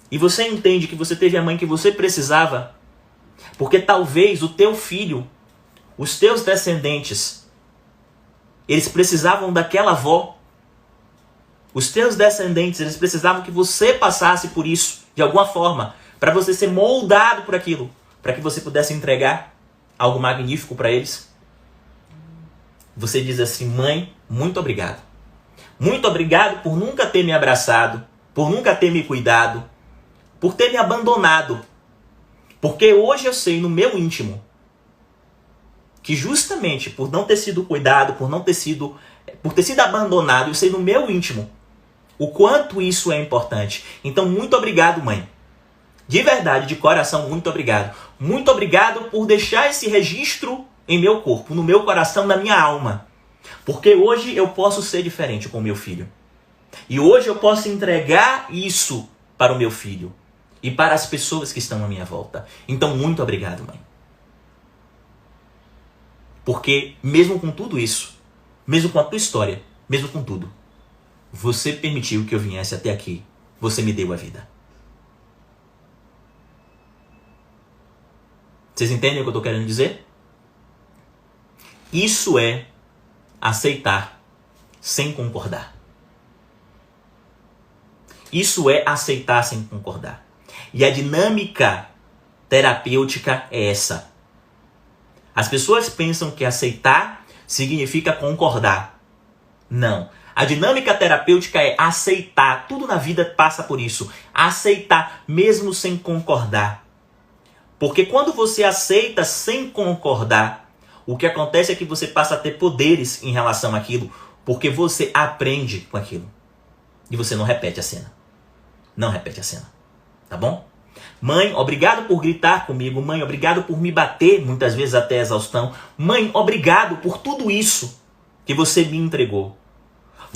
e você entende que você teve a mãe que você precisava, porque talvez o teu filho, os teus descendentes, eles precisavam daquela avó. Os teus descendentes, eles precisavam que você passasse por isso, de alguma forma, para você ser moldado por aquilo, para que você pudesse entregar algo magnífico para eles. Você diz assim: mãe, muito obrigado. Muito obrigado por nunca ter me abraçado, por nunca ter me cuidado, por ter me abandonado. Porque hoje eu sei no meu íntimo que justamente por não ter sido cuidado, por ter sido abandonado, eu sei no meu íntimo o quanto isso é importante. Então, muito obrigado, mãe. De verdade, de coração, muito obrigado. Muito obrigado por deixar esse registro em meu corpo, no meu coração, na minha alma. Porque hoje eu posso ser diferente com meu filho. E hoje eu posso entregar isso para o meu filho e para as pessoas que estão à minha volta. Então, muito obrigado, mãe. Porque mesmo com tudo isso, mesmo com a tua história, mesmo com tudo, você permitiu que eu viesse até aqui. Você me deu a vida. Vocês entendem o que eu estou querendo dizer? Isso é aceitar sem concordar. Isso é aceitar sem concordar. E a dinâmica terapêutica é essa. As pessoas pensam que aceitar significa concordar. Não. A dinâmica terapêutica é aceitar. Tudo na vida passa por isso. Aceitar, mesmo sem concordar. Porque quando você aceita sem concordar, o que acontece é que você passa a ter poderes em relação àquilo, porque você aprende com aquilo. E você não repete a cena. Não repete a cena. Tá bom? Mãe, obrigado por gritar comigo. Mãe, obrigado por me bater, muitas vezes até a exaustão. Mãe, obrigado por tudo isso que você me entregou.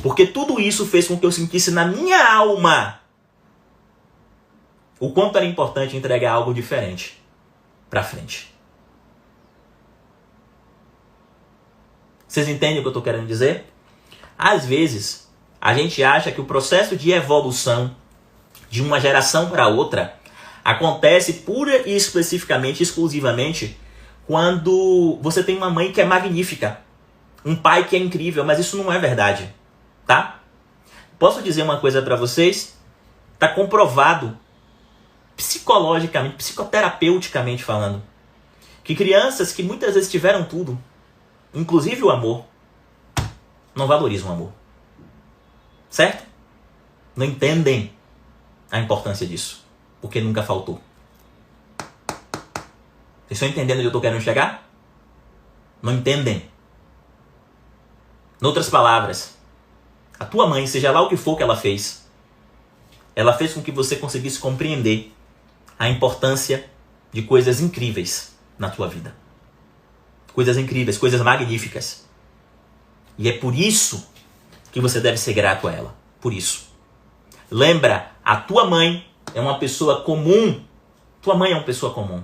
Porque tudo isso fez com que eu sentisse na minha alma o quanto era importante entregar algo diferente para frente. Vocês entendem o que eu estou querendo dizer? Às vezes, a gente acha que o processo de evolução de uma geração para outra acontece pura e especificamente, exclusivamente, quando você tem uma mãe que é magnífica, um pai que é incrível, mas isso não é verdade, tá? Posso dizer uma coisa para vocês? Tá comprovado psicologicamente, psicoterapeuticamente falando, que crianças que muitas vezes tiveram tudo, inclusive o amor, não valorizam o amor. Certo? Não entendem a importância disso, porque nunca faltou. Vocês estão entendendo onde eu estou querendo chegar? Não entendem. Em outras palavras, a tua mãe, seja lá o que for que ela fez com que você conseguisse compreender a importância de coisas incríveis na tua vida. Coisas incríveis, coisas magníficas. E é por isso que você deve ser grato a ela. Por isso. Lembra, a tua mãe é uma pessoa comum. Tua mãe é uma pessoa comum.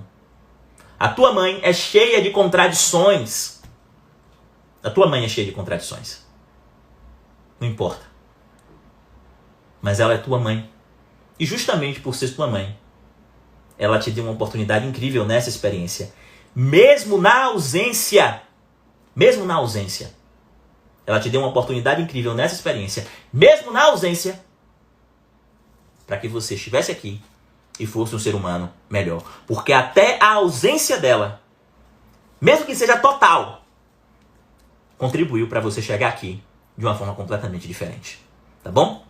A tua mãe é cheia de contradições. A tua mãe é cheia de contradições. Não importa. Mas ela é tua mãe. E justamente por ser tua mãe, ela te deu uma oportunidade incrível nessa experiência. Mesmo na ausência, ela te deu uma oportunidade incrível nessa experiência, mesmo na ausência, para que você estivesse aqui e fosse um ser humano melhor. Porque até a ausência dela, mesmo que seja total, contribuiu para você chegar aqui de uma forma completamente diferente. Tá bom?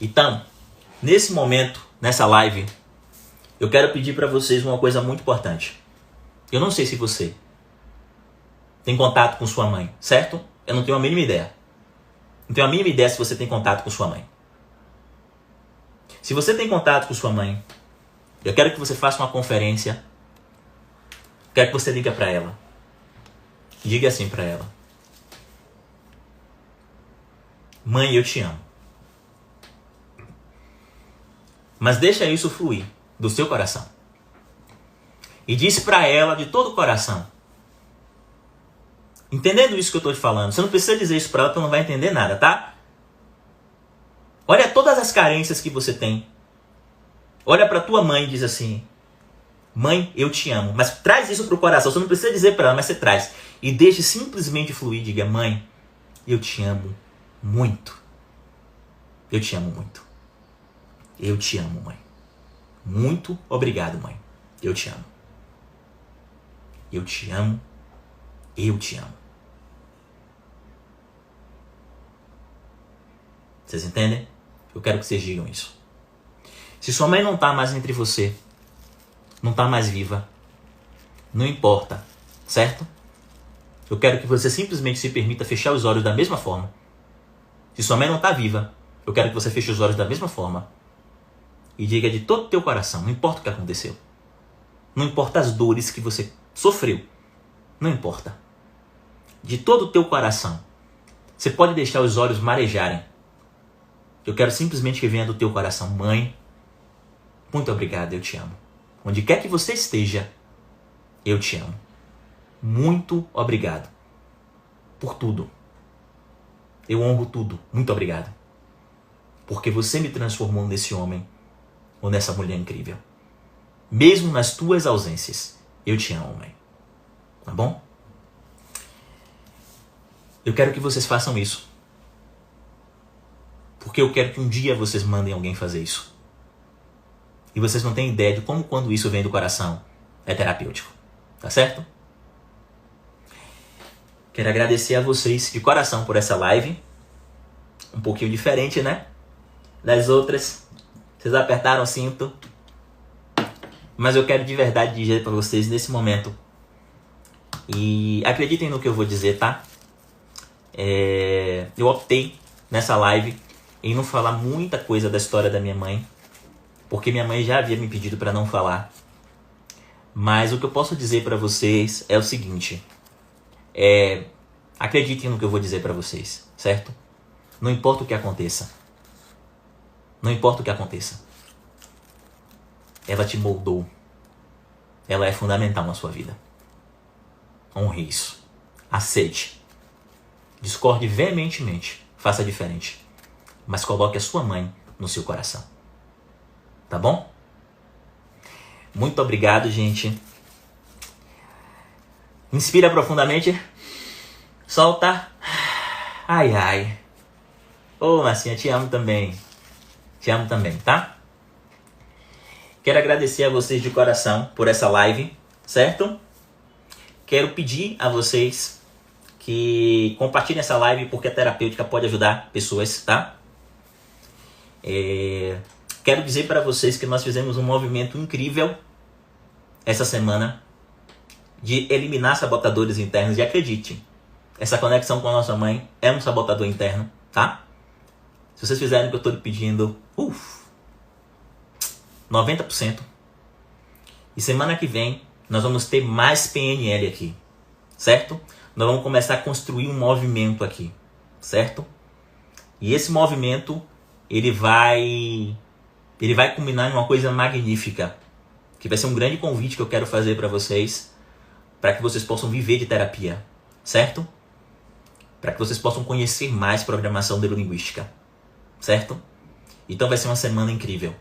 Então, nesse momento, nessa live, eu quero pedir para vocês uma coisa muito importante. Eu não sei se você tem contato com sua mãe, certo? Eu não tenho a mínima ideia. Não tenho a mínima ideia se você tem contato com sua mãe. Se você tem contato com sua mãe, eu quero que você faça uma conferência. Quero que você ligue para ela. Diga assim para ela: mãe, eu te amo. Mas deixa isso fluir do seu coração. E diz para ela de todo o coração. Entendendo isso que eu estou te falando, você não precisa dizer isso para ela, porque ela não vai entender nada, tá? Olha todas as carências que você tem. Olha para tua mãe e diz assim: mãe, eu te amo. Mas traz isso para o coração. Você não precisa dizer para ela, mas você traz. E deixe simplesmente fluir. Diga: mãe, eu te amo muito. Eu te amo muito. Eu te amo, mãe. Muito obrigado, mãe. Eu te amo. Eu te amo. Eu te amo. Vocês entendem? Eu quero que vocês digam isso. Se sua mãe não está mais entre você, não está mais viva, Não importa, certo? Eu quero que você simplesmente se permita fechar os olhos da mesma forma. Se sua mãe não está viva, eu quero que você feche os olhos da mesma forma e diga de todo o teu coração, não importa o que aconteceu. Não importa as dores que você sofreu. Não importa. De todo o teu coração. Você pode deixar os olhos marejarem. Eu quero simplesmente que venha do teu coração. Mãe, muito obrigado, eu te amo. Onde quer que você esteja, eu te amo. Muito obrigado por tudo. Eu honro tudo. Muito obrigado. Porque você me transformou nesse homem ou nessa mulher incrível. Mesmo nas tuas ausências, eu te amo, mãe. Tá bom? Eu quero que vocês façam isso. Porque eu quero que um dia vocês mandem alguém fazer isso. E vocês não têm ideia de como, quando isso vem do coração, é terapêutico. Tá certo? Quero agradecer a vocês de coração por essa live. Um pouquinho diferente, né? Das outras. Vocês apertaram o cinto. Mas eu quero de verdade dizer para vocês nesse momento. E acreditem no que eu vou dizer, tá? Eu optei nessa live em não falar muita coisa da história da minha mãe. Porque minha mãe já havia me pedido para não falar. Mas o que eu posso dizer para vocês é o seguinte. Acreditem no que eu vou dizer para vocês, certo? Não importa o que aconteça. Não importa o que aconteça. Ela te moldou. Ela é fundamental na sua vida. Honre isso. Aceite. Discorde veementemente. Faça diferente. Mas coloque a sua mãe no seu coração. Tá bom? Muito obrigado, gente. Inspira profundamente. Solta. Ai, ai. Ô, Marcinha, te amo também. Te amo também, tá? Quero agradecer a vocês de coração por essa live, certo? Quero pedir a vocês que compartilhem essa live porque a terapêutica pode ajudar pessoas, tá? Quero dizer para vocês que nós fizemos um movimento incrível essa semana de eliminar sabotadores internos. E acredite, essa conexão com a nossa mãe é um sabotador interno, tá? Se vocês fizerem o que eu estou pedindo, 90%. E semana que vem nós vamos ter mais PNL aqui, certo? Nós vamos começar a construir um movimento aqui, certo? E esse movimento, ele vai culminar em uma coisa magnífica, que vai ser um grande convite que eu quero fazer para vocês, para que vocês possam viver de terapia, certo? Para que vocês possam conhecer mais programação neurolinguística, certo? Então vai ser uma semana incrível.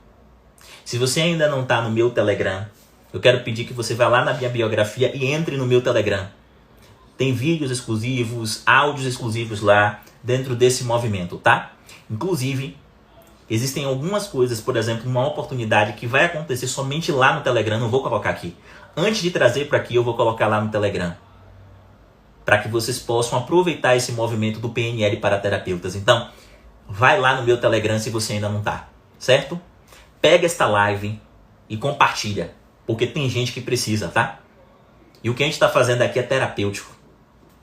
Se você ainda não está no meu Telegram, eu quero pedir que você vá lá na minha biografia e entre no meu Telegram. Tem vídeos exclusivos, áudios exclusivos lá dentro desse movimento, tá? Inclusive, existem algumas coisas, por exemplo, uma oportunidade que vai acontecer somente lá no Telegram, não vou colocar aqui. Antes de trazer para aqui, eu vou colocar lá no Telegram. Para que vocês possam aproveitar esse movimento do PNL para terapeutas. Então, vai lá no meu Telegram se você ainda não está, certo? Pega esta live e compartilha, porque tem gente que precisa, tá? E o que a gente está fazendo aqui é terapêutico.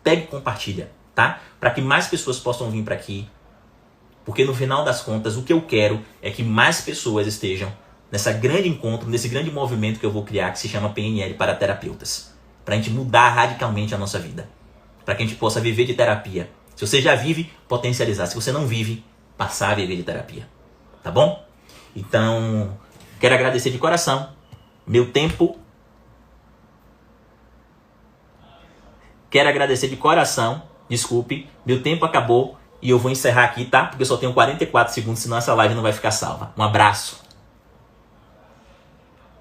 Pega e compartilha, tá? Para que mais pessoas possam vir para aqui. Porque no final das contas, o que eu quero é que mais pessoas estejam nessa grande encontro, nesse grande movimento que eu vou criar, que se chama PNL para terapeutas. Para a gente mudar radicalmente a nossa vida. Para que a gente possa viver de terapia. Se você já vive, potencializar. Se você não vive, passar a viver de terapia. Tá bom? Então, quero agradecer de coração. Meu tempo. Quero agradecer de coração. Desculpe, meu tempo acabou. E eu vou encerrar aqui, tá? Porque eu só tenho 44 segundos, senão essa live não vai ficar salva. Um abraço.